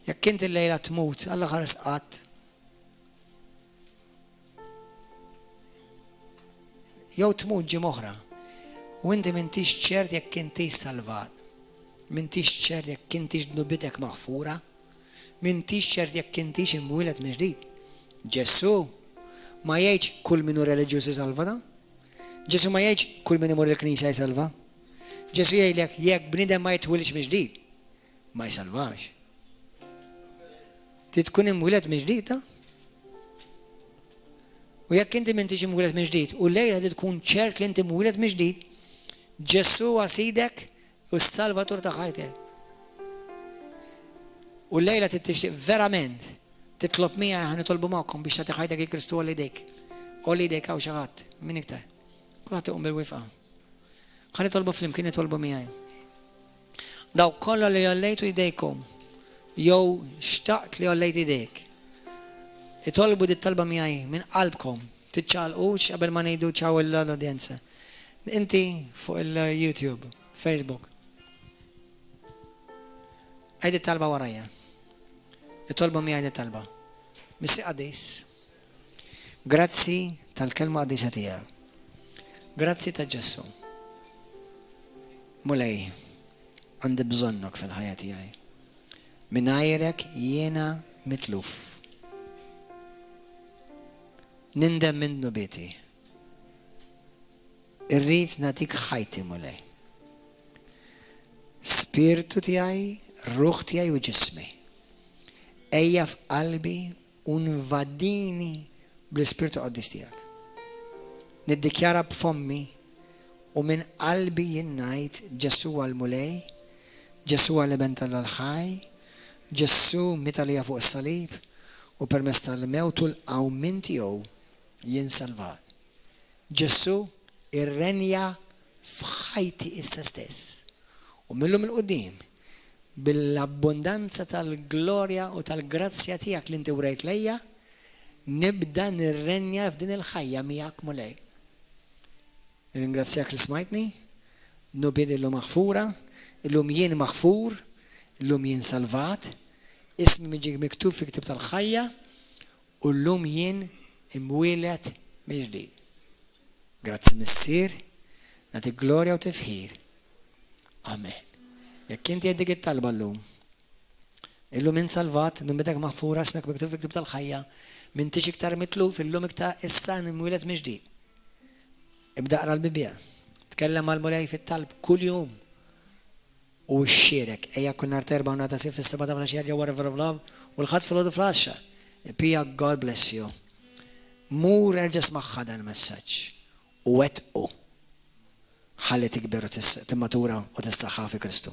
Jekk inti l-lejla tmut, Alla ħares qatt. Jew tmut ġim oħra. U inti m'intix ċert jekk intix salvat. M'intix ċert jekk intix dnubitek maħfura. M'intix ċert jekk intix imwieled minn ġdid. Ġesu ma jgħidx kull min hu reliġjuż isalvata. Ġesu ma jgħidx kull min imur il-Knisja jsalva. Ġesu jgħidlek jekk bniedem ma jitwilx minn ġdid, ma jsalvax. Tkun imwieled minn ġdid, u jekk inti m'intix imwieled minn ġdid, u lejla tkun ċert li inti imwieled minn ġdid, Ġesu għasidek u s-salvatur ta' ħajtek. U lejla tixtieq verament titlob mija ħan nitolbu magħkom biex tagħti ħajtek il-Kristu għal idejk. Għal idejk hawn xi ħadd min iktar. Kulħadd iqum bil-wifqa. Ħan nitolbu flimkien nitolbu mija. Daw kollha li għallejtu idejkom. Jew xtaqt li għallejt idejk. Itolbu dit talba miegħi minn qalbkom. Tiċċaqalqux qabel ma ngħidu ċaw l-udjenza. Inti fuq il-YouTube, Facebook. Għajdi talba warajja. Itolbu miegħi dit talba. Missi qadis. Grazzi tal-kelma qadisa tiegħek. Grazzi ta' Ġesu. Mulej, għandi bżonnok fil-ħajja tiegħi. Minajrek jiena mitluf. Nindem minn nubieti. Irrid natik ħajti mulej. Spiritu tiegħi, ruħ tiegħi u ġismi. Ejja f'qalbi unvadini bl-Ispiritu Qaddis tiegħek. Niddikjara b'fommi u minn qalbi jien ngħid Ġesu għall-mulej, Ġesu għall-eben tal-ħaj, Ġesu meta li fuq is-salib u permezz tal-mewt u l-qawmin tiegħu jien salvat. Ġesu irrenja f'ħajti issa stess. U millum il-qudiem bil-abbondanza tal-glorja u tal-grazzja tiegħek li inti wrejt lejja, nibda nirrenja f'din il-ħajja miegħek mulej. Ringrazzjak li smajtni, nubied illum maħfura, illum jien maħfur, illum jien salvat, ismi miġi miktub fi ktib tal-ħajja, u llum jien imwieled minn ġdid. Grazzi missier, nagħtik glorja u tifħir. Amen. Jekk inti għeddik it-talba llum, illum jien salvat, nubiedek maħfura, ismek miktub fi ktib tal-ħajja, m'intix iktar mitluf, illum iktar issa imwieled minn ġdid. Ibda qra l-Bibja. Tkellem għal-mulej fit-talb kull jum. U x-xierek. Ejja kun nar terba u nata sif fis-seba ta' flaxija ġewwa River of Love u l-ħadd fil-ħodu flaxxa. Pija God bless you. Mur erġa' smaħħa dan il-messaġġ. U wettqu. Ħalli tikber u timmatura u tissaħħa fi Kristu.